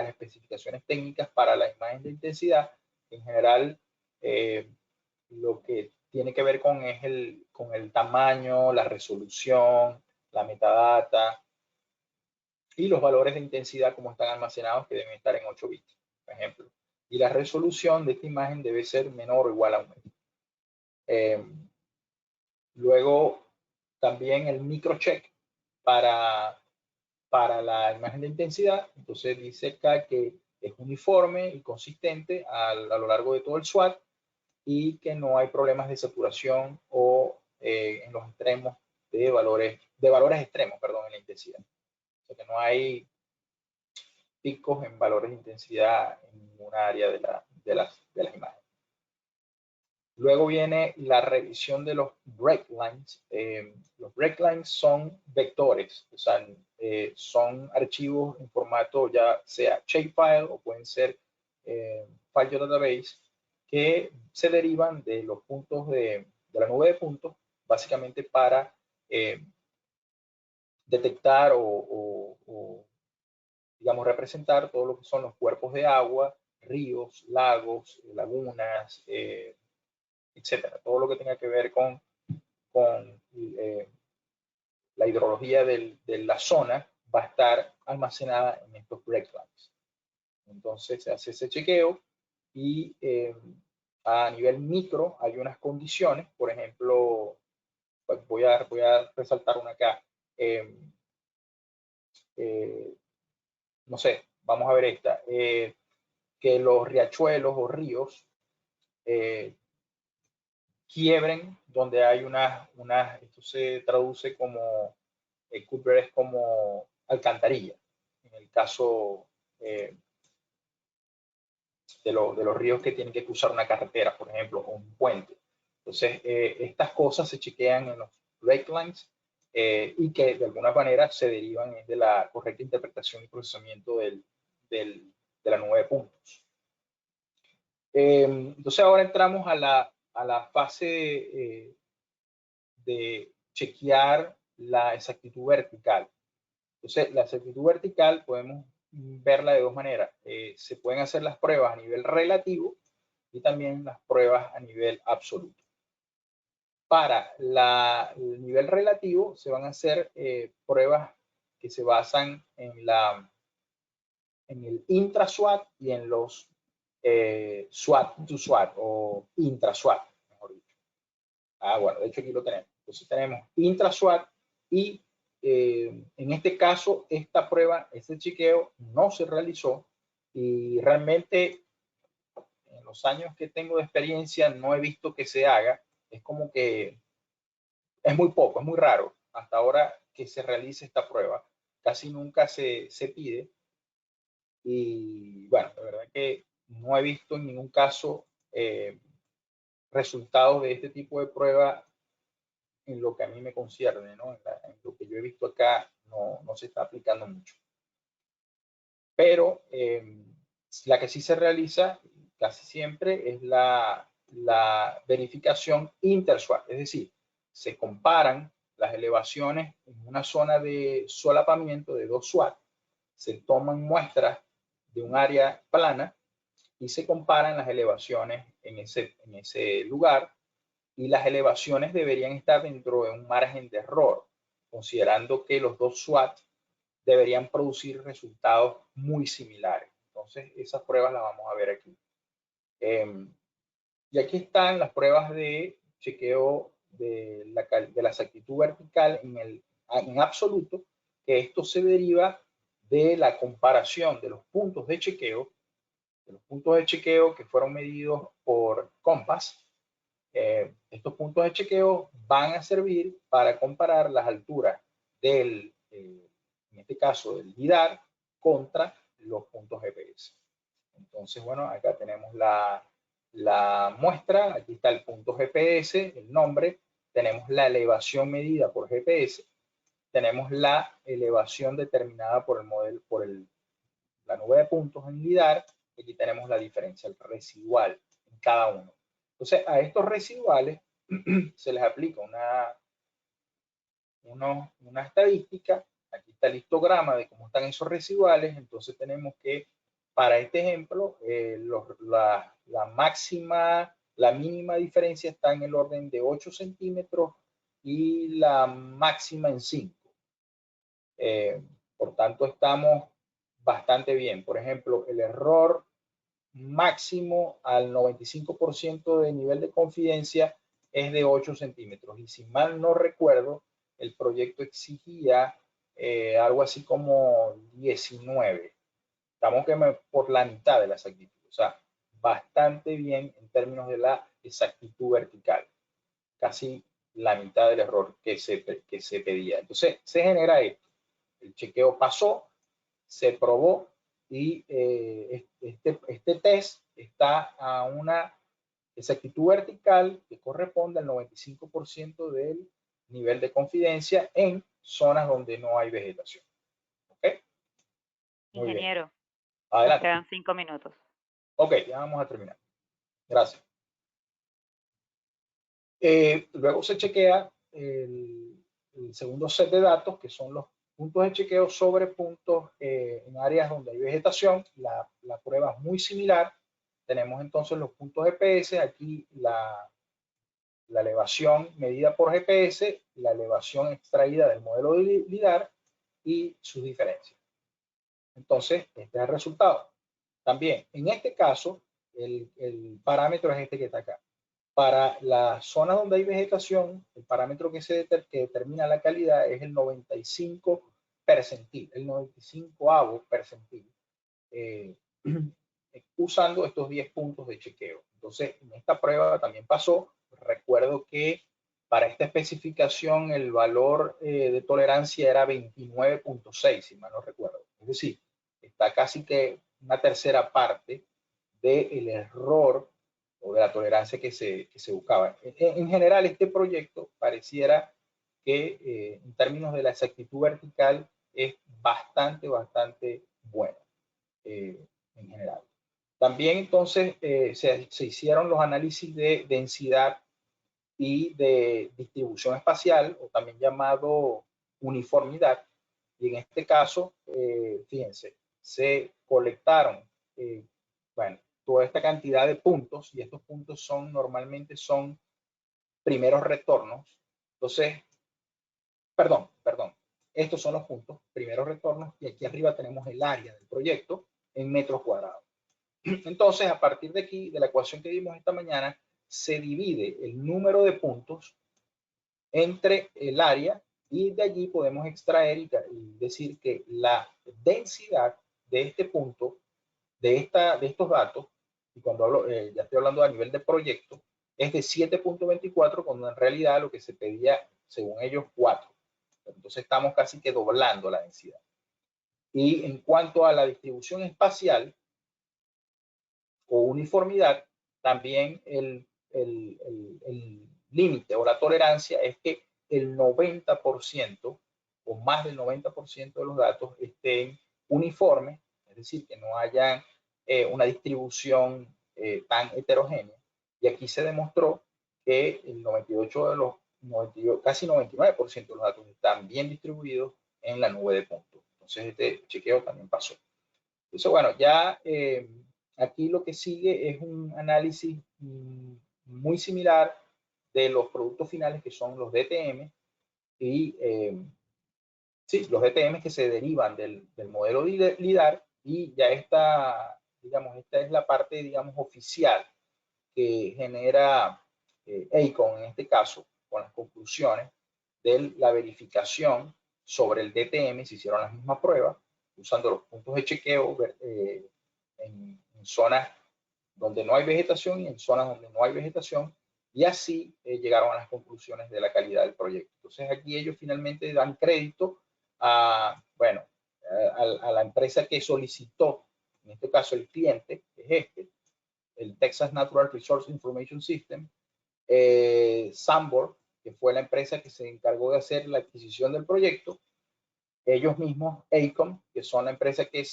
especificaciones técnicas para la imagen de intensidad. En general, lo que tiene que ver con el tamaño, la resolución, la metadata y los valores de intensidad como están almacenados, que deben estar en 8 bits, por ejemplo. Y la resolución de esta imagen debe ser menor o igual a 1 bit. Luego, también el microcheck para la imagen de intensidad. Entonces dice acá que es uniforme y consistente a lo largo de todo el SWAT y que no hay problemas de saturación o en los extremos de valores extremos, perdón, en la intensidad. O sea que no hay picos en valores de intensidad en ninguna área de las imágenes. Luego viene la revisión de los breaklines. Los breaklines son vectores, o sea, son archivos en formato ya sea shapefile o pueden ser file database que se derivan de los puntos de la nube de puntos, básicamente para detectar o, digamos, representar todo lo que son los cuerpos de agua, ríos, lagos, lagunas, etcétera. Todo lo que tenga que ver con la hidrología de la zona va a estar almacenada en estos breaklines. Entonces se hace ese chequeo y a nivel micro hay unas condiciones, por ejemplo, pues voy a resaltar una acá. No sé, vamos a ver esta. Que los riachuelos o ríos quiebren donde hay esto se traduce como, Cooper es como alcantarilla, en el caso de los ríos que tienen que cruzar una carretera, por ejemplo, o un puente. Entonces, estas cosas se chequean en los breaklines y que de alguna manera se derivan de la correcta interpretación y procesamiento de la nube de puntos. Entonces, ahora entramos a la fase de chequear la exactitud vertical. Entonces, la exactitud vertical podemos verla de dos maneras. Se pueden hacer las pruebas a nivel relativo y también las pruebas a nivel absoluto. Para el nivel relativo se van a hacer pruebas que se basan en el intra-SWAT y en los SWAT to SWAT o intra-SWAT, mejor dicho. Bueno, de hecho aquí lo tenemos. Entonces tenemos intra-SWAT y en este caso esta prueba, este chequeo no se realizó y realmente en los años que tengo de experiencia no he visto que se haga. Es como que es muy poco, es muy raro hasta ahora que se realice esta prueba. Casi nunca se pide y bueno, la verdad que no he visto en ningún caso resultados de este tipo de prueba en lo que a mí me concierne, ¿no? En lo que yo he visto acá no se está aplicando mucho. Pero la que sí se realiza casi siempre es la verificación inter-SWAT, es decir, se comparan las elevaciones en una zona de solapamiento de dos SWAT, se toman muestras de un área plana y se comparan las elevaciones en ese lugar y las elevaciones deberían estar dentro de un margen de error, considerando que los dos SWAT deberían producir resultados muy similares. Entonces, esas pruebas las vamos a ver aquí. Y aquí están las pruebas de chequeo de la exactitud vertical en absoluto, que esto se deriva de la comparación de los puntos de chequeo que fueron medidos por Compass. Estos puntos de chequeo van a servir para comparar las alturas en este caso del LIDAR, contra los puntos GPS. Entonces, bueno, acá tenemos la muestra, aquí está el punto GPS, el nombre, tenemos la elevación medida por GPS, tenemos la elevación determinada por el modelo, la nube de puntos en LIDAR, y aquí tenemos la diferencia, el residual en cada uno. Entonces, a estos residuales se les aplica una estadística. Aquí está el histograma de cómo están esos residuales. Entonces tenemos que, para este ejemplo, la mínima diferencia está en el orden de 8 centímetros y la máxima en 5. Por tanto, estamos bastante bien. Por ejemplo, el error máximo al 95% de nivel de confidencia es de 8 centímetros. Y si mal no recuerdo, el proyecto exigía algo así como 19. Estamos por la mitad de la exactitud. O sea, bastante bien en términos de la exactitud vertical. Casi la mitad del error que se pedía. Entonces, se genera esto. El chequeo pasó, se probó, y este test está a una exactitud vertical que corresponde al 95% del nivel de confidencia en zonas donde no hay vegetación. ¿Ok? Muy bien.
Ingeniero, nos
Adelante.
quedan 5 minutos.
Ok, ya vamos a terminar. Gracias. Luego se chequea el segundo set de datos, que son los puntos de chequeo sobre puntos en áreas donde hay vegetación. La prueba es muy similar. Tenemos entonces los puntos GPS, aquí la elevación medida por GPS, la elevación extraída del modelo de LIDAR y sus diferencias. Entonces, este es el resultado. También, en este caso, el parámetro es este que está acá. Para la zona donde hay vegetación, el parámetro que determina la calidad es el 95 percentil, el 95avo percentil, usando estos 10 puntos de chequeo. Entonces, en esta prueba también pasó. Recuerdo que para esta especificación el valor de tolerancia era 29.6, si mal no recuerdo. Es decir, está casi que una tercera parte del error o de la tolerancia que se buscaba. En general, este proyecto pareciera que en términos de la exactitud vertical es bastante bueno en general. También entonces se hicieron los análisis de densidad y de distribución espacial, o también llamado uniformidad. Y en este caso, fíjense, se colectaron, bueno, toda esta cantidad de puntos, y estos puntos normalmente son primeros retornos. Entonces, perdón, estos son los puntos, primeros retornos, y aquí arriba tenemos el área del proyecto en metros cuadrados. Entonces, a partir de aquí, de la ecuación que vimos esta mañana, se divide el número de puntos entre el área, y de allí podemos extraer y decir que la densidad de este punto, de estos datos, y cuando hablo, ya estoy hablando a nivel de proyecto, es de 7.24, cuando en realidad lo que se pedía, según ellos, 4. Entonces estamos casi que doblando la densidad. Y en cuanto a la distribución espacial o uniformidad, también el límite o la tolerancia es que el 90% o más del 90% de los datos estén uniformes, es decir, que no haya una distribución tan heterogénea. Y aquí se demostró que el 98 de los 98, casi 99% de los datos están bien distribuidos en la nube de puntos. Entonces, este chequeo también pasó. Entonces, bueno, ya aquí lo que sigue es un análisis muy similar de los productos finales que son los DTM y sí, los DTM que se derivan del modelo LIDAR, y ya esta, digamos, esta es la parte, digamos, oficial que genera AECOM en este caso, con las conclusiones de la verificación sobre el DTM. Se hicieron las mismas pruebas usando los puntos de chequeo en zonas donde no hay vegetación y en zonas donde no hay vegetación, y así llegaron a las conclusiones de la calidad del proyecto. Entonces aquí ellos finalmente dan crédito a, bueno, a la empresa que solicitó, en este caso el cliente, que es el Texas Natural Resource Information System, Sambor, que fue la empresa que se encargó de hacer la adquisición del proyecto, ellos mismos, AECOM, que son la empresa que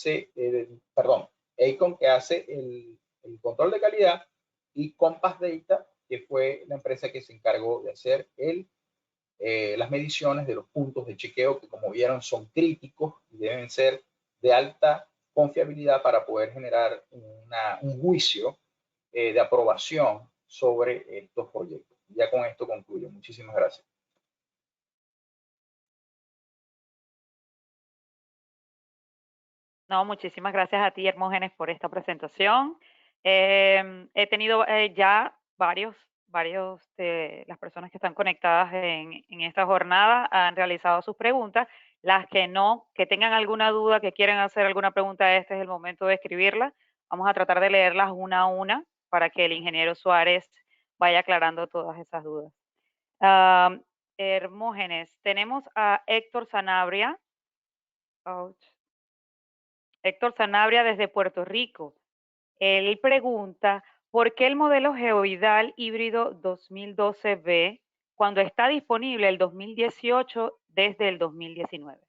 AECOM, que hace el control de calidad, y Compass Data, que fue la empresa que se encargó de hacer las mediciones de los puntos de chequeo, que como vieron son críticos y deben ser de alta confiabilidad para poder generar un juicio de aprobación sobre estos proyectos. Ya con esto concluyo. Muchísimas gracias.
No, muchísimas gracias a ti, Hermógenes, por esta presentación. He tenido ya varios de las personas que están conectadas en esta jornada han realizado sus preguntas. Las que no, que tengan alguna duda, que quieran hacer alguna pregunta, este es el momento de escribirla. Vamos a tratar de leerlas una a una para que el ingeniero Suárez vaya aclarando todas esas dudas. Hermógenes, tenemos a Héctor Sanabria. Héctor Sanabria desde Puerto Rico. Él pregunta, ¿por qué el modelo geoidal híbrido 2012B cuando está disponible el 2018 desde el 2019?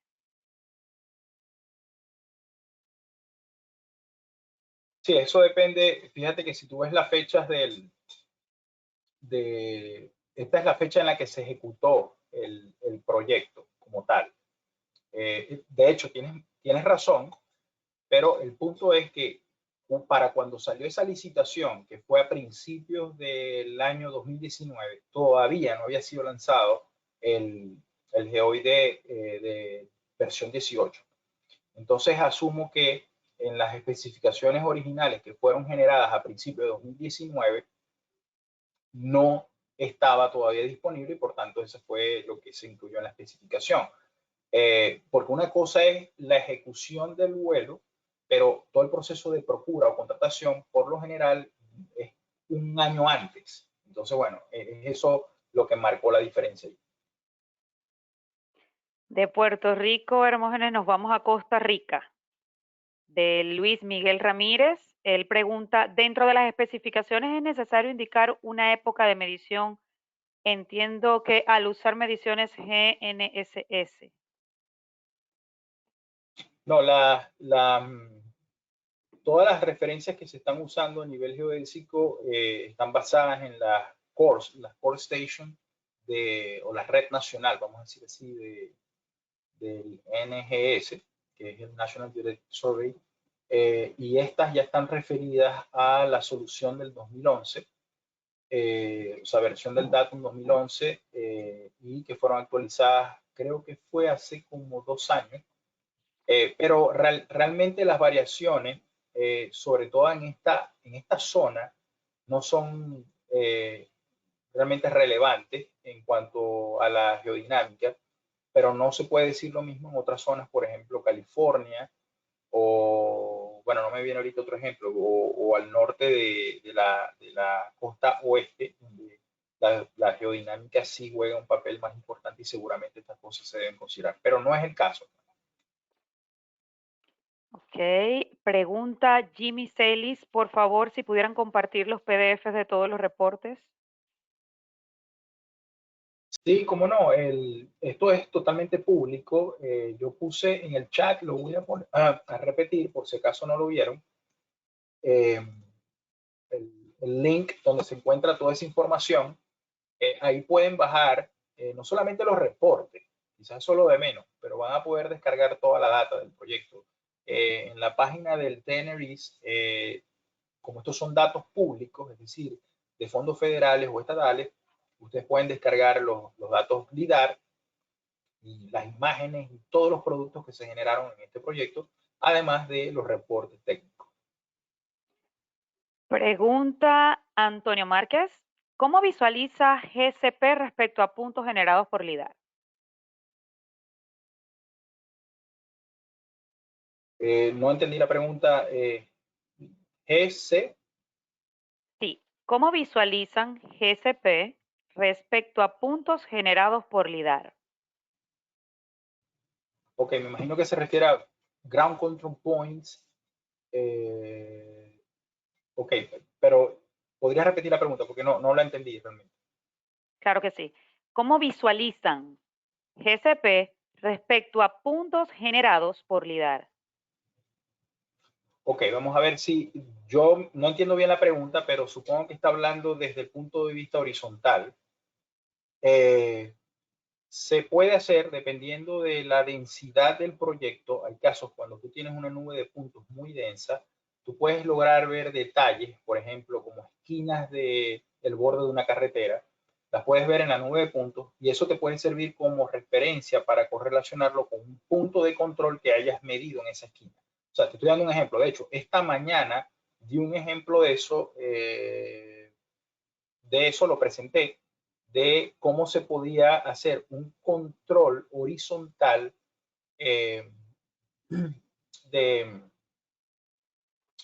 Sí, eso depende. Fíjate que si tú ves las fechas esta es la fecha en la que se ejecutó el proyecto como tal. De hecho, tienes razón, pero el punto es que para cuando salió esa licitación, que fue a principios del año 2019, todavía no había sido lanzado el Geoid de versión 18. Entonces asumo que en las especificaciones originales que fueron generadas a principios de 2019 no estaba todavía disponible, y por tanto eso fue lo que se incluyó en la especificación. Porque una cosa es la ejecución del vuelo, pero todo el proceso de procura o contratación por lo general es un año antes. Entonces, bueno, es eso lo que marcó la diferencia.
De Puerto Rico, Hermógenes, nos vamos a Costa Rica. De Luis Miguel Ramírez, él pregunta, dentro de las especificaciones es necesario indicar una época de medición. Entiendo que al usar mediciones GNSS.
No, todas las referencias que se están usando a nivel geodésico están basadas en las core station o la red nacional, vamos a decir así, del NGS, que es el National Geodetic Survey, y estas ya están referidas a la solución del 2011, o sea, versión del datum 2011, y que fueron actualizadas, creo que fue hace como 2 años, pero realmente las variaciones, sobre todo en esta zona, no son realmente relevantes en cuanto a la geodinámica, pero no se puede decir lo mismo en otras zonas, por ejemplo, California, o, bueno, no me viene ahorita otro ejemplo, o al norte de la costa oeste, donde la geodinámica sí juega un papel más importante, y seguramente estas cosas se deben considerar, pero no es el caso.
Ok, pregunta Jimmy Celis, por favor, si pudieran compartir los PDFs de todos los reportes.
Sí, cómo no, esto es totalmente público. Yo puse en el chat, lo voy a repetir por si acaso no lo vieron, eh, el link donde se encuentra toda esa información. Ahí pueden bajar no solamente los reportes, quizás eso lo de menos, pero van a poder descargar toda la data del proyecto. En la página del TNRIS, como estos son datos públicos, es decir, de fondos federales o estatales, Ustedes pueden descargar los datos LIDAR y las imágenes y todos los productos que se generaron en este proyecto, además de los reportes técnicos.
Pregunta Antonio Márquez. ¿Cómo visualiza GCP respecto a puntos generados por LIDAR?
No entendí la pregunta. GC.
Sí. ¿Cómo visualizan GCP respecto a puntos generados por LIDAR?
Ok, me imagino que se refiere a Ground Control Points. Ok, pero ¿podría repetir la pregunta? Porque no la entendí realmente.
Claro que sí. ¿Cómo visualizan GCP respecto a puntos generados por LIDAR?
Ok, vamos a ver si yo no entiendo bien la pregunta, pero supongo que está hablando desde el punto de vista horizontal. Se puede hacer dependiendo de la densidad del proyecto. Hay casos cuando tú tienes una nube de puntos muy densa, tú puedes lograr ver detalles, por ejemplo, como esquinas del borde de una carretera. Las puedes ver en la nube de puntos y eso te puede servir como referencia para correlacionarlo con un punto de control que hayas medido en esa esquina. O sea, te estoy dando un ejemplo. De hecho, esta mañana di un ejemplo de eso lo presenté, de cómo se podía hacer un control horizontal eh, de,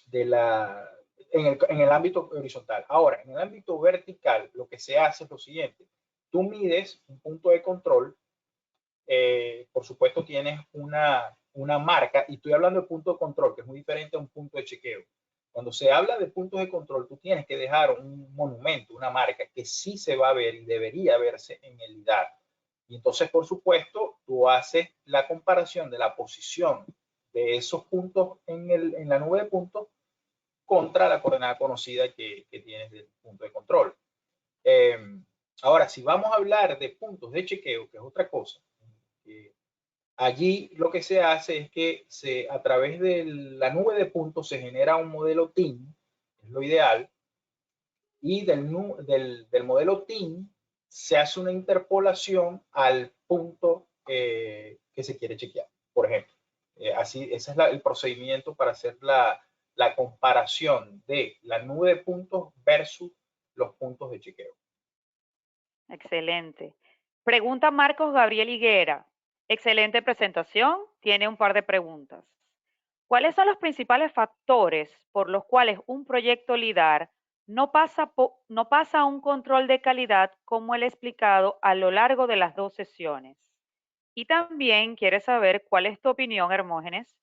de la, en el ámbito horizontal. Ahora, en el ámbito vertical, lo que se hace es lo siguiente. Tú mides un punto de control, por supuesto tienes una marca, y estoy hablando de punto de control, que es muy diferente a un punto de chequeo. Cuando se habla de puntos de control, tú tienes que dejar un monumento, una marca, que sí se va a ver y debería verse en el LIDAR. Y entonces, por supuesto, tú haces la comparación de la posición de esos puntos en la nube de puntos contra la coordenada conocida que tienes del punto de control. Ahora, si vamos a hablar de puntos de chequeo, que es otra cosa, allí lo que se hace es que a través de la nube de puntos se genera un modelo TIM, es lo ideal, y del modelo TIM se hace una interpolación al punto que se quiere chequear, por ejemplo. Así, ese es el procedimiento para hacer la comparación de la nube de puntos versus los puntos de chequeo.
Excelente. Pregunta Marcos Gabriel Higuera. Excelente presentación. Tiene un par de preguntas. ¿Cuáles son los principales factores por los cuales un proyecto LIDAR no pasa un control de calidad como el explicado a lo largo de las 2 sesiones? Y también quiere saber cuál es tu opinión, Hermógenes,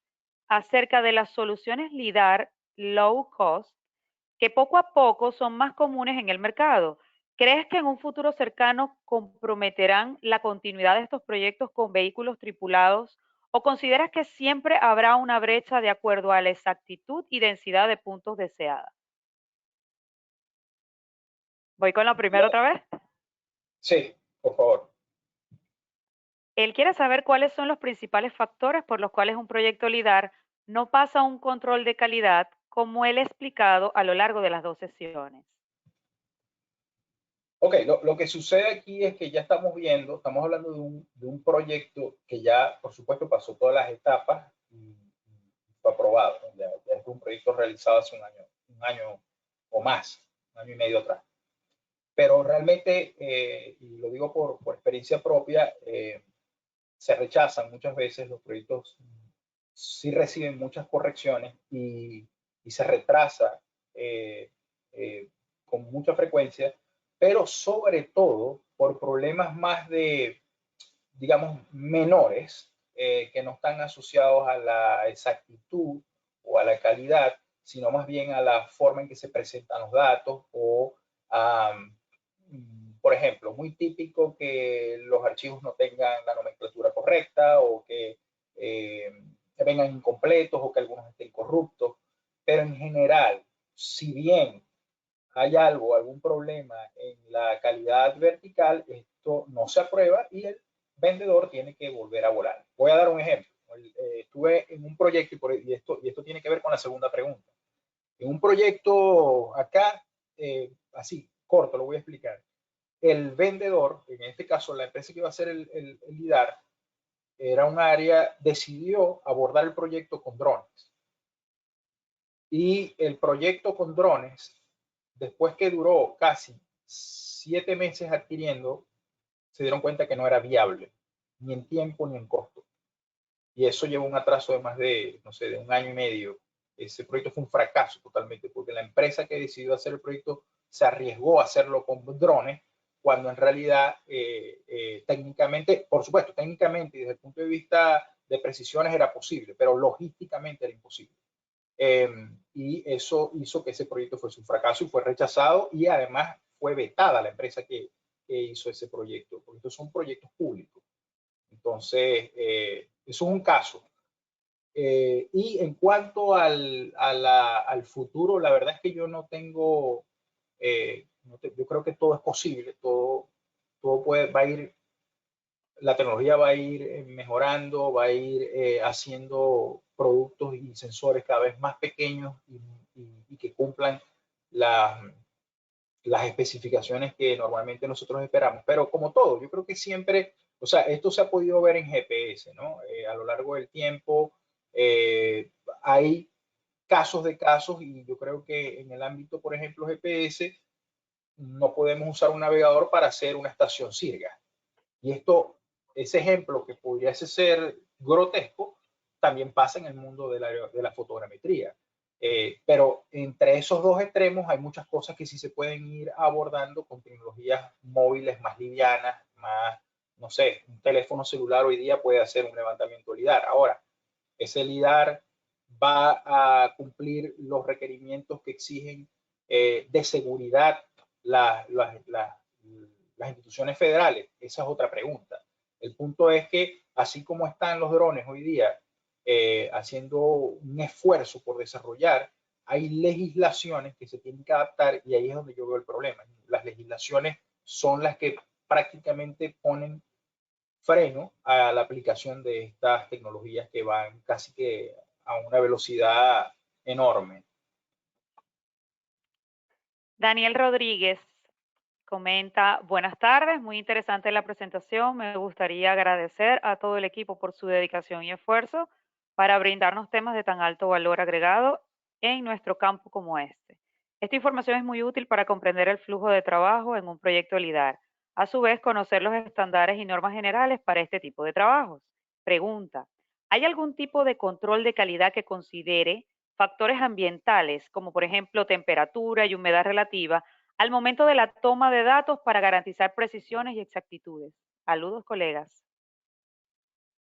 acerca de las soluciones LIDAR low cost que poco a poco son más comunes en el mercado. ¿Crees que en un futuro cercano comprometerán la continuidad de estos proyectos con vehículos tripulados o consideras que siempre habrá una brecha de acuerdo a la exactitud y densidad de puntos deseada? ¿Voy con la primera otra vez?
Sí, por favor.
Él quiere saber cuáles son los principales factores por los cuales un proyecto LIDAR no pasa un control de calidad como él ha explicado a lo largo de las 2 sesiones.
Ok, lo que sucede aquí es que ya estamos hablando de un proyecto que ya, por supuesto, pasó todas las etapas y fue aprobado. Ya es un proyecto realizado hace un año o más, un año y medio atrás. Pero realmente, y lo digo por experiencia propia, se rechazan muchas veces los proyectos, sí reciben muchas correcciones y se retrasa eh, con mucha frecuencia, pero sobre todo por problemas más de, digamos, menores, que no están asociados a la exactitud o a la calidad, sino más bien a la forma en que se presentan los datos o a, por ejemplo, muy típico que los archivos no tengan la nomenclatura correcta o que vengan incompletos o que algunos estén corruptos. Pero en general, si bien hay algún problema en la calidad vertical, esto no se aprueba y el vendedor tiene que volver a volar. Voy a dar un ejemplo. Estuve en un proyecto y esto tiene que ver con la segunda pregunta. En un proyecto acá, así, corto, lo voy a explicar. el vendedor, en este caso la empresa que iba a hacer el LIDAR, era un área, decidió abordar el proyecto con drones. Y el proyecto con drones, después que duró casi 7 meses adquiriendo, se dieron cuenta que no era viable, ni en tiempo ni en costo. Y eso llevó un atraso de más de, no sé, de 1 año y medio. Ese proyecto fue un fracaso totalmente, porque la empresa que decidió hacer el proyecto se arriesgó a hacerlo con drones, cuando en realidad técnicamente, por supuesto, técnicamente y desde el punto de vista de precisiones era posible, pero logísticamente era imposible. Y eso hizo que ese proyecto fuese un fracaso y fue rechazado, y además fue vetada la empresa que hizo ese proyecto, porque estos son proyectos públicos. Entonces, eso es un caso. Y en cuanto al futuro, la verdad es que yo no tengo, yo creo que todo es posible, todo va a ir, la tecnología va a ir mejorando, va a ir haciendo productos y sensores cada vez más pequeños y que cumplan las, las especificaciones que normalmente nosotros esperamos. Pero como todo, yo creo que siempre, o sea, esto se ha podido ver en GPS, ¿no? A lo largo del tiempo hay casos de casos, y yo creo que en el ámbito, por ejemplo, GPS, no podemos usar un navegador para hacer una estación sirga. Y esto, ese ejemplo que pudiese ser grotesco, también pasa en el mundo de la fotogrametría. Pero entre esos dos extremos hay muchas cosas que sí se pueden ir abordando con tecnologías móviles más livianas, más, no sé, un teléfono celular hoy día puede hacer un levantamiento LIDAR. Ahora, ese LIDAR va a cumplir los requerimientos que exigen de seguridad las instituciones federales. Esa es otra pregunta. El punto es que, así como están los drones hoy día haciendo un esfuerzo por desarrollar, hay legislaciones que se tienen que adaptar, y ahí es donde yo veo el problema. Las legislaciones son las que prácticamente ponen freno a la aplicación de estas tecnologías que van casi que a una velocidad enorme.
Daniel Rodríguez comenta, buenas tardes, muy interesante la presentación. Me gustaría agradecer a todo el equipo por su dedicación y esfuerzo para brindarnos temas de tan alto valor agregado en nuestro campo como este. Esta información es muy útil para comprender el flujo de trabajo en un proyecto LIDAR. A su vez, conocer los estándares y normas generales para este tipo de trabajos. Pregunta, ¿hay algún tipo de control de calidad que considere factores ambientales, como por ejemplo temperatura y humedad relativa, al momento de la toma de datos para garantizar precisiones y exactitudes? Saludos, colegas.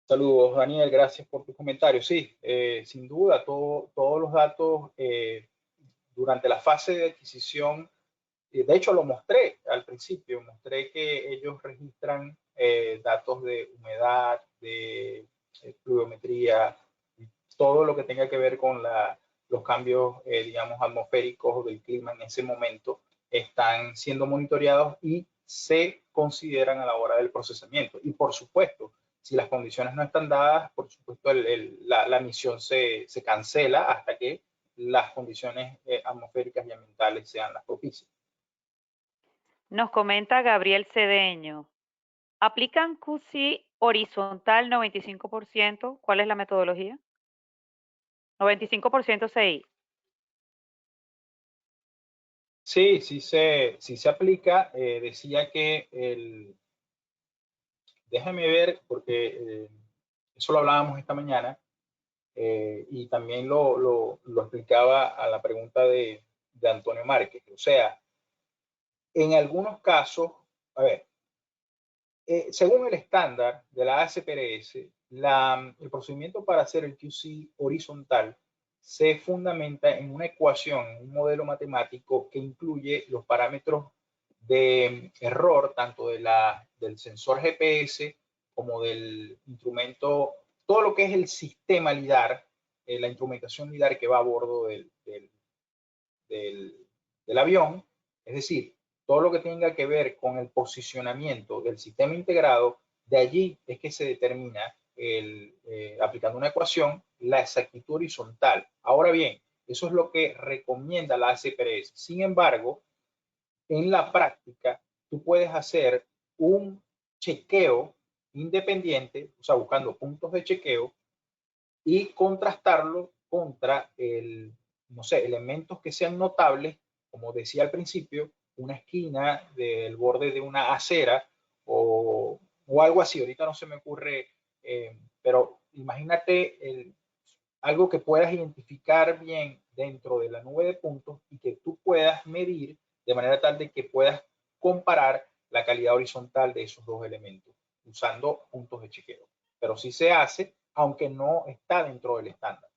Saludos, Daniel, gracias por tu comentario. Sí, sin duda, todos los datos durante la fase de adquisición, de hecho lo mostré al principio, mostré que ellos registran datos de humedad, de pluviometría, todo lo que tenga que ver con los cambios, digamos, atmosféricos del clima en ese momento, están siendo monitoreados y se consideran a la hora del procesamiento. Y por supuesto, si las condiciones no están dadas, por supuesto la misión se cancela hasta que las condiciones atmosféricas y ambientales sean las propicias.
Nos comenta Gabriel Cedeño. ¿Aplican QC horizontal 95%? ¿Cuál es la metodología? 95% CI.
Sí, sí se aplica. Decía que déjame ver, porque eso lo hablábamos esta mañana, y también lo explicaba a la pregunta de Antonio Márquez. O sea, en algunos casos, a ver, según el estándar de la ASPRS, el procedimiento para hacer el QC horizontal se fundamenta en una ecuación, un modelo matemático que incluye los parámetros de error, tanto del sensor GPS como del instrumento, todo lo que es el sistema LIDAR, la instrumentación LIDAR que va a bordo del, del avión, es decir, todo lo que tenga que ver con el posicionamiento del sistema integrado, de allí es que se determina, aplicando una ecuación, la exactitud horizontal. Ahora bien, eso es lo que recomienda la ASPRS. Sin embargo, en la práctica, tú puedes hacer un chequeo independiente, o sea, buscando puntos de chequeo y contrastarlo contra no sé, elementos que sean notables, como decía al principio, una esquina del borde de una acera o algo así. Ahorita no se me ocurre, pero imagínate algo que puedas identificar bien dentro de la nube de puntos y que tú puedas medir de manera tal de que puedas comparar la calidad horizontal de esos dos elementos usando puntos de chequeo. Pero sí se hace, aunque no está dentro del estándar.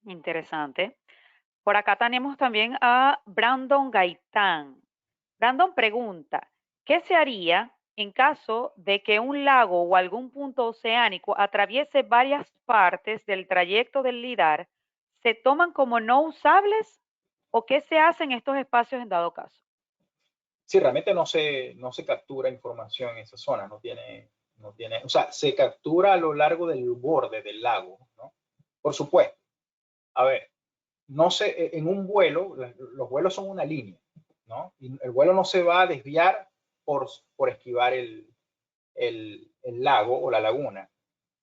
Interesante. Por acá tenemos también a Brandon Gaitán. Brandon pregunta, ¿qué se haría en caso de que un lago o algún punto oceánico atraviese varias partes del trayecto del LIDAR? ¿Se toman como no usables o qué se hace en estos espacios en dado caso?
Sí, realmente no se captura información en esa zona, o sea, se captura a lo largo del borde del lago, ¿no? Por supuesto. A ver, no sé, en un vuelo, los vuelos son una línea, ¿no? Y el vuelo no se va a desviar por esquivar el lago o la laguna.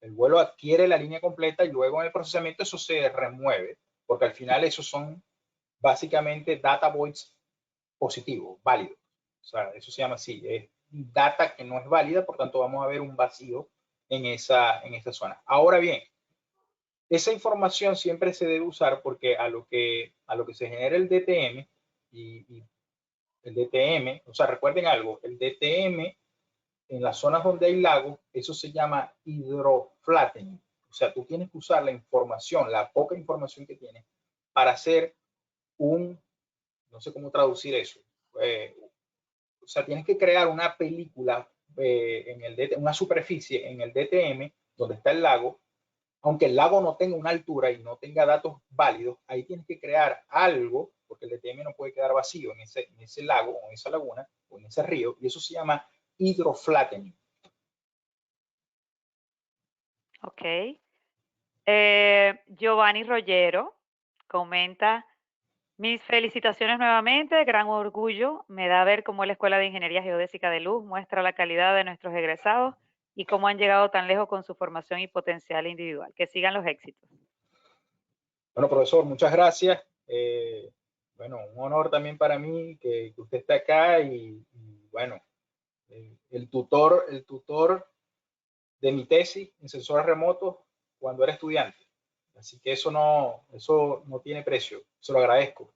El vuelo adquiere la línea completa y luego en el procesamiento eso se remueve, porque al final esos son básicamente data voids positivos, válidos. O sea, eso se llama así, es data que no es válida, por tanto vamos a ver un vacío en esa zona. Ahora bien, esa información siempre se debe usar porque a lo que se genera el DTM y el DTM, o sea, recuerden algo, el DTM en las zonas donde hay lagos, eso se llama hydroflattening. O sea, tú tienes que usar la información, la poca información que tienes, para hacer no sé cómo traducir eso. O sea, tienes que crear una película una superficie en el DTM donde está el lago, aunque el lago no tenga una altura y no tenga datos válidos, ahí tienes que crear algo, porque el DTM no puede quedar vacío en ese lago o en esa laguna o en ese río, y eso se llama hydroflattening.
Ok. Giovanni Rollero comenta, mis felicitaciones nuevamente, gran orgullo me da ver cómo la Escuela de Ingeniería Geodésica de Luz muestra la calidad de nuestros egresados y cómo han llegado tan lejos con su formación y potencial individual. Que sigan los éxitos.
Bueno, profesor, muchas gracias. Bueno, un honor también para mí que usted esté acá y bueno, el tutor de mi tesis en sensores remotos cuando era estudiante. Así que eso no tiene precio. Se lo agradezco.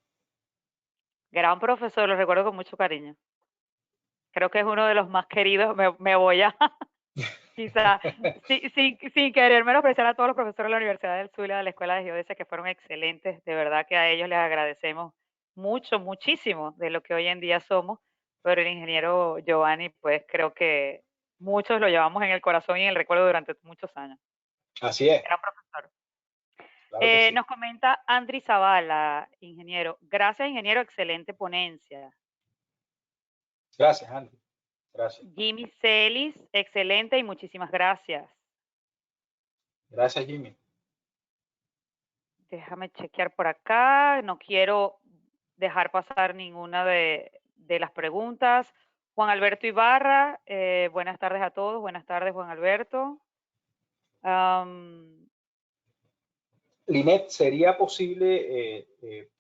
Gran profesor, lo recuerdo con mucho cariño. Creo que es uno de los más queridos. Me voy a, quizá, sin querer menospreciar a todos los profesores de la Universidad del Zulia, de la Escuela de Geodesia, que fueron excelentes. De verdad que a ellos les agradecemos mucho, muchísimo de lo que hoy en día somos. Pero el ingeniero Giovanni, pues creo que muchos lo llevamos en el corazón y en el recuerdo durante muchos años.
Así es,
Gran profesor.
claro que sí.
Nos comenta Andri Zavala, ingeniero. Gracias, ingeniero, excelente ponencia.
Gracias, Andy. Gracias.
Jimmy Celis, excelente y muchísimas gracias.
Gracias, Jimmy.
Déjame chequear por acá. No quiero dejar pasar ninguna de las preguntas. Juan Alberto Ibarra, buenas tardes a todos. Buenas tardes, Juan Alberto.
Linet, ¿sería posible?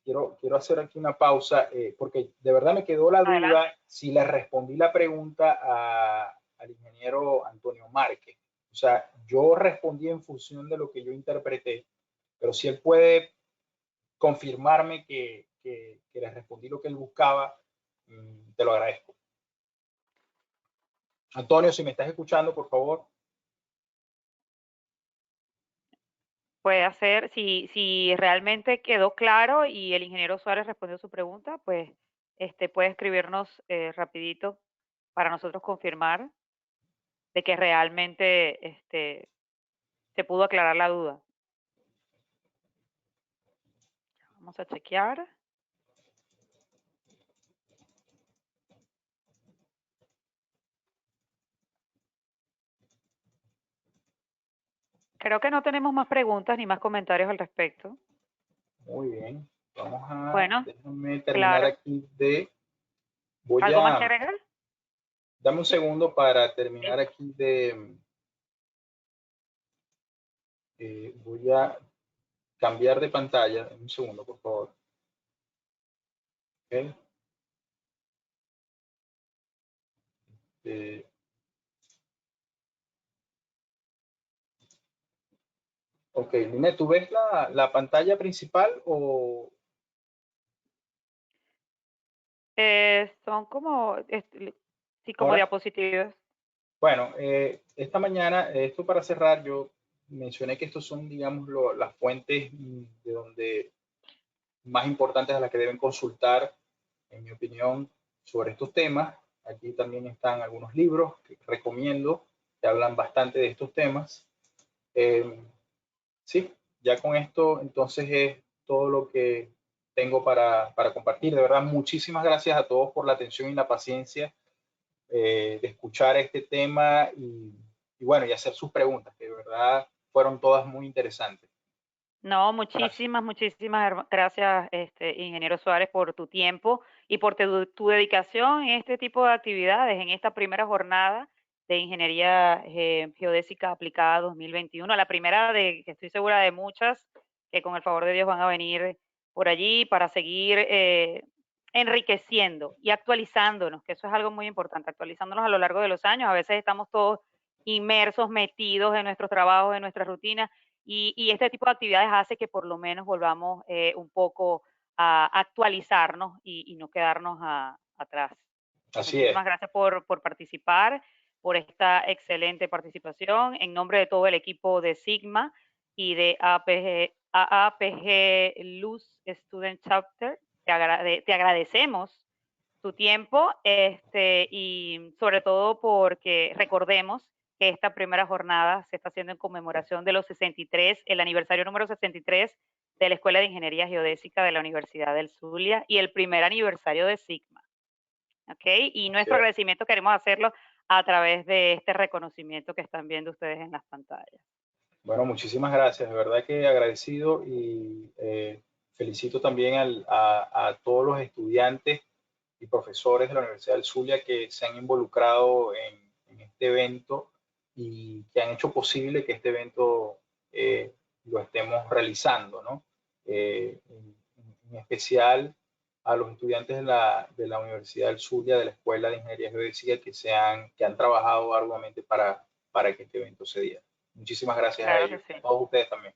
Quiero hacer aquí una pausa porque de verdad me quedó la
Adelante.
duda si le respondí la pregunta al ingeniero Antonio Márquez. O sea, yo respondí en función de lo que yo interpreté, pero si él puede confirmarme que le respondí lo que él buscaba, te lo agradezco. Antonio, si me estás escuchando, por favor.
Puede hacer, si realmente quedó claro y el ingeniero Suárez respondió su pregunta, pues puede escribirnos rapidito para nosotros confirmar de que realmente se pudo aclarar la duda. Vamos a chequear. Creo que no tenemos más preguntas ni más comentarios al respecto.
Muy bien.
Bueno,
Déjame terminar
claro.
aquí de, voy
¿Algo más que
a,
agregar?
Dame un segundo para terminar aquí de... voy a cambiar de pantalla. Un segundo, por favor. Okay. Ok, Linet, ¿tú ves la pantalla principal o...?
Son como, sí, como
Ahora,
diapositivas.
bueno, esta mañana, esto para cerrar, yo mencioné que estos son, digamos, las fuentes de donde más importantes a las que deben consultar, en mi opinión, sobre estos temas. Aquí también están algunos libros que recomiendo que hablan bastante de estos temas. Sí, ya con esto entonces es todo lo que tengo para compartir. De verdad, muchísimas gracias a todos por la atención y la paciencia de escuchar este tema y bueno, y hacer sus preguntas, que de verdad fueron todas muy interesantes.
No,
Gracias.
muchísimas gracias, ingeniero Suárez, por tu tiempo y por tu dedicación en este tipo de actividades, en esta primera jornada de Ingeniería Geodésica Aplicada 2021, la primera de, que estoy segura de muchas, que con el favor de Dios van a venir por allí para seguir enriqueciendo y actualizándonos, que eso es algo muy importante, actualizándonos a lo largo de los años. A veces estamos todos inmersos, metidos en nuestros trabajos, en nuestras rutinas, y este tipo de actividades hace que por lo menos volvamos un poco a actualizarnos y no quedarnos atrás.
Así es.
Muchísimas gracias por participar, por esta excelente participación. En nombre de todo el equipo de Sigma y de AAPG Luz Student Chapter, te agradecemos tu tiempo y sobre todo porque recordemos que esta primera jornada se está haciendo en conmemoración de los 63, el aniversario número 63 de la Escuela de Ingeniería Geodésica de la Universidad del Zulia y el primer aniversario de Sigma. ¿Ok? Y
Así
nuestro
es.
agradecimiento queremos hacerlo a través de este reconocimiento que están viendo ustedes en las pantallas.
Bueno, muchísimas gracias. De verdad que agradecido y felicito también a todos los estudiantes y profesores de la Universidad del Zulia que se han involucrado en este evento y que han hecho posible que este evento lo estemos realizando, ¿no? En especial a los estudiantes de la Universidad del Zulia, de la Escuela de Ingeniería Geodésica, que han trabajado arduamente para que este evento se diera. Muchísimas gracias a
Claro que
ellos,
sí.
a todos ustedes también.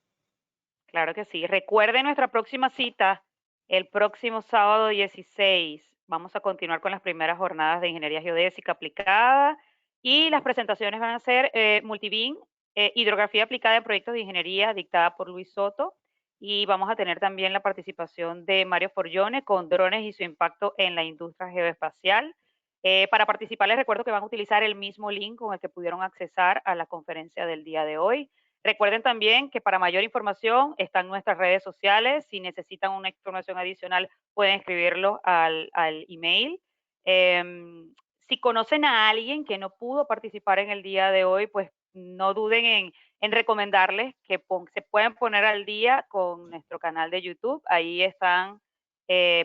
Claro que sí. Recuerden nuestra próxima cita el próximo sábado 16. Vamos a continuar con las primeras jornadas de Ingeniería Geodésica aplicada y las presentaciones van a ser Multibeam, Hidrografía aplicada en proyectos de ingeniería dictada por Luis Soto y vamos a tener también la participación de Mario Forgione con drones y su impacto en la industria geoespacial. Para participar les recuerdo que van a utilizar el mismo link con el que pudieron accesar a la conferencia del día de hoy. Recuerden también que para mayor información están nuestras redes sociales. Si necesitan una información adicional, pueden escribirlo al email. Si conocen a alguien que no pudo participar en el día de hoy, pues no duden en recomendarles que se pueden poner al día con nuestro canal de YouTube. Ahí están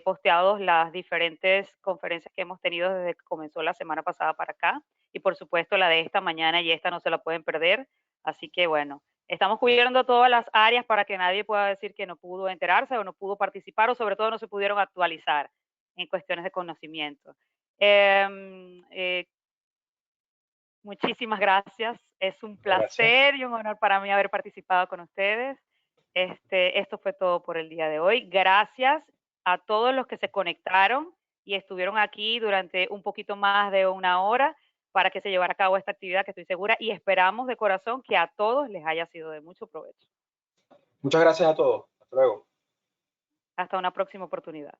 posteados las diferentes conferencias que hemos tenido desde que comenzó la semana pasada para acá. Y por supuesto la de esta mañana y esta no se la pueden perder. Así que bueno, estamos cubriendo todas las áreas para que nadie pueda decir que no pudo enterarse o no pudo participar o sobre todo no se pudieron actualizar en cuestiones de conocimiento. Muchísimas gracias. Es un
Gracias.
placer y un honor para mí haber participado con ustedes. Esto fue todo por el día de hoy. Gracias a todos los que se conectaron y estuvieron aquí durante un poquito más de una hora para que se llevara a cabo esta actividad que estoy segura y esperamos de corazón que a todos les haya sido de mucho provecho.
Muchas gracias a todos. Hasta luego.
Hasta una próxima oportunidad.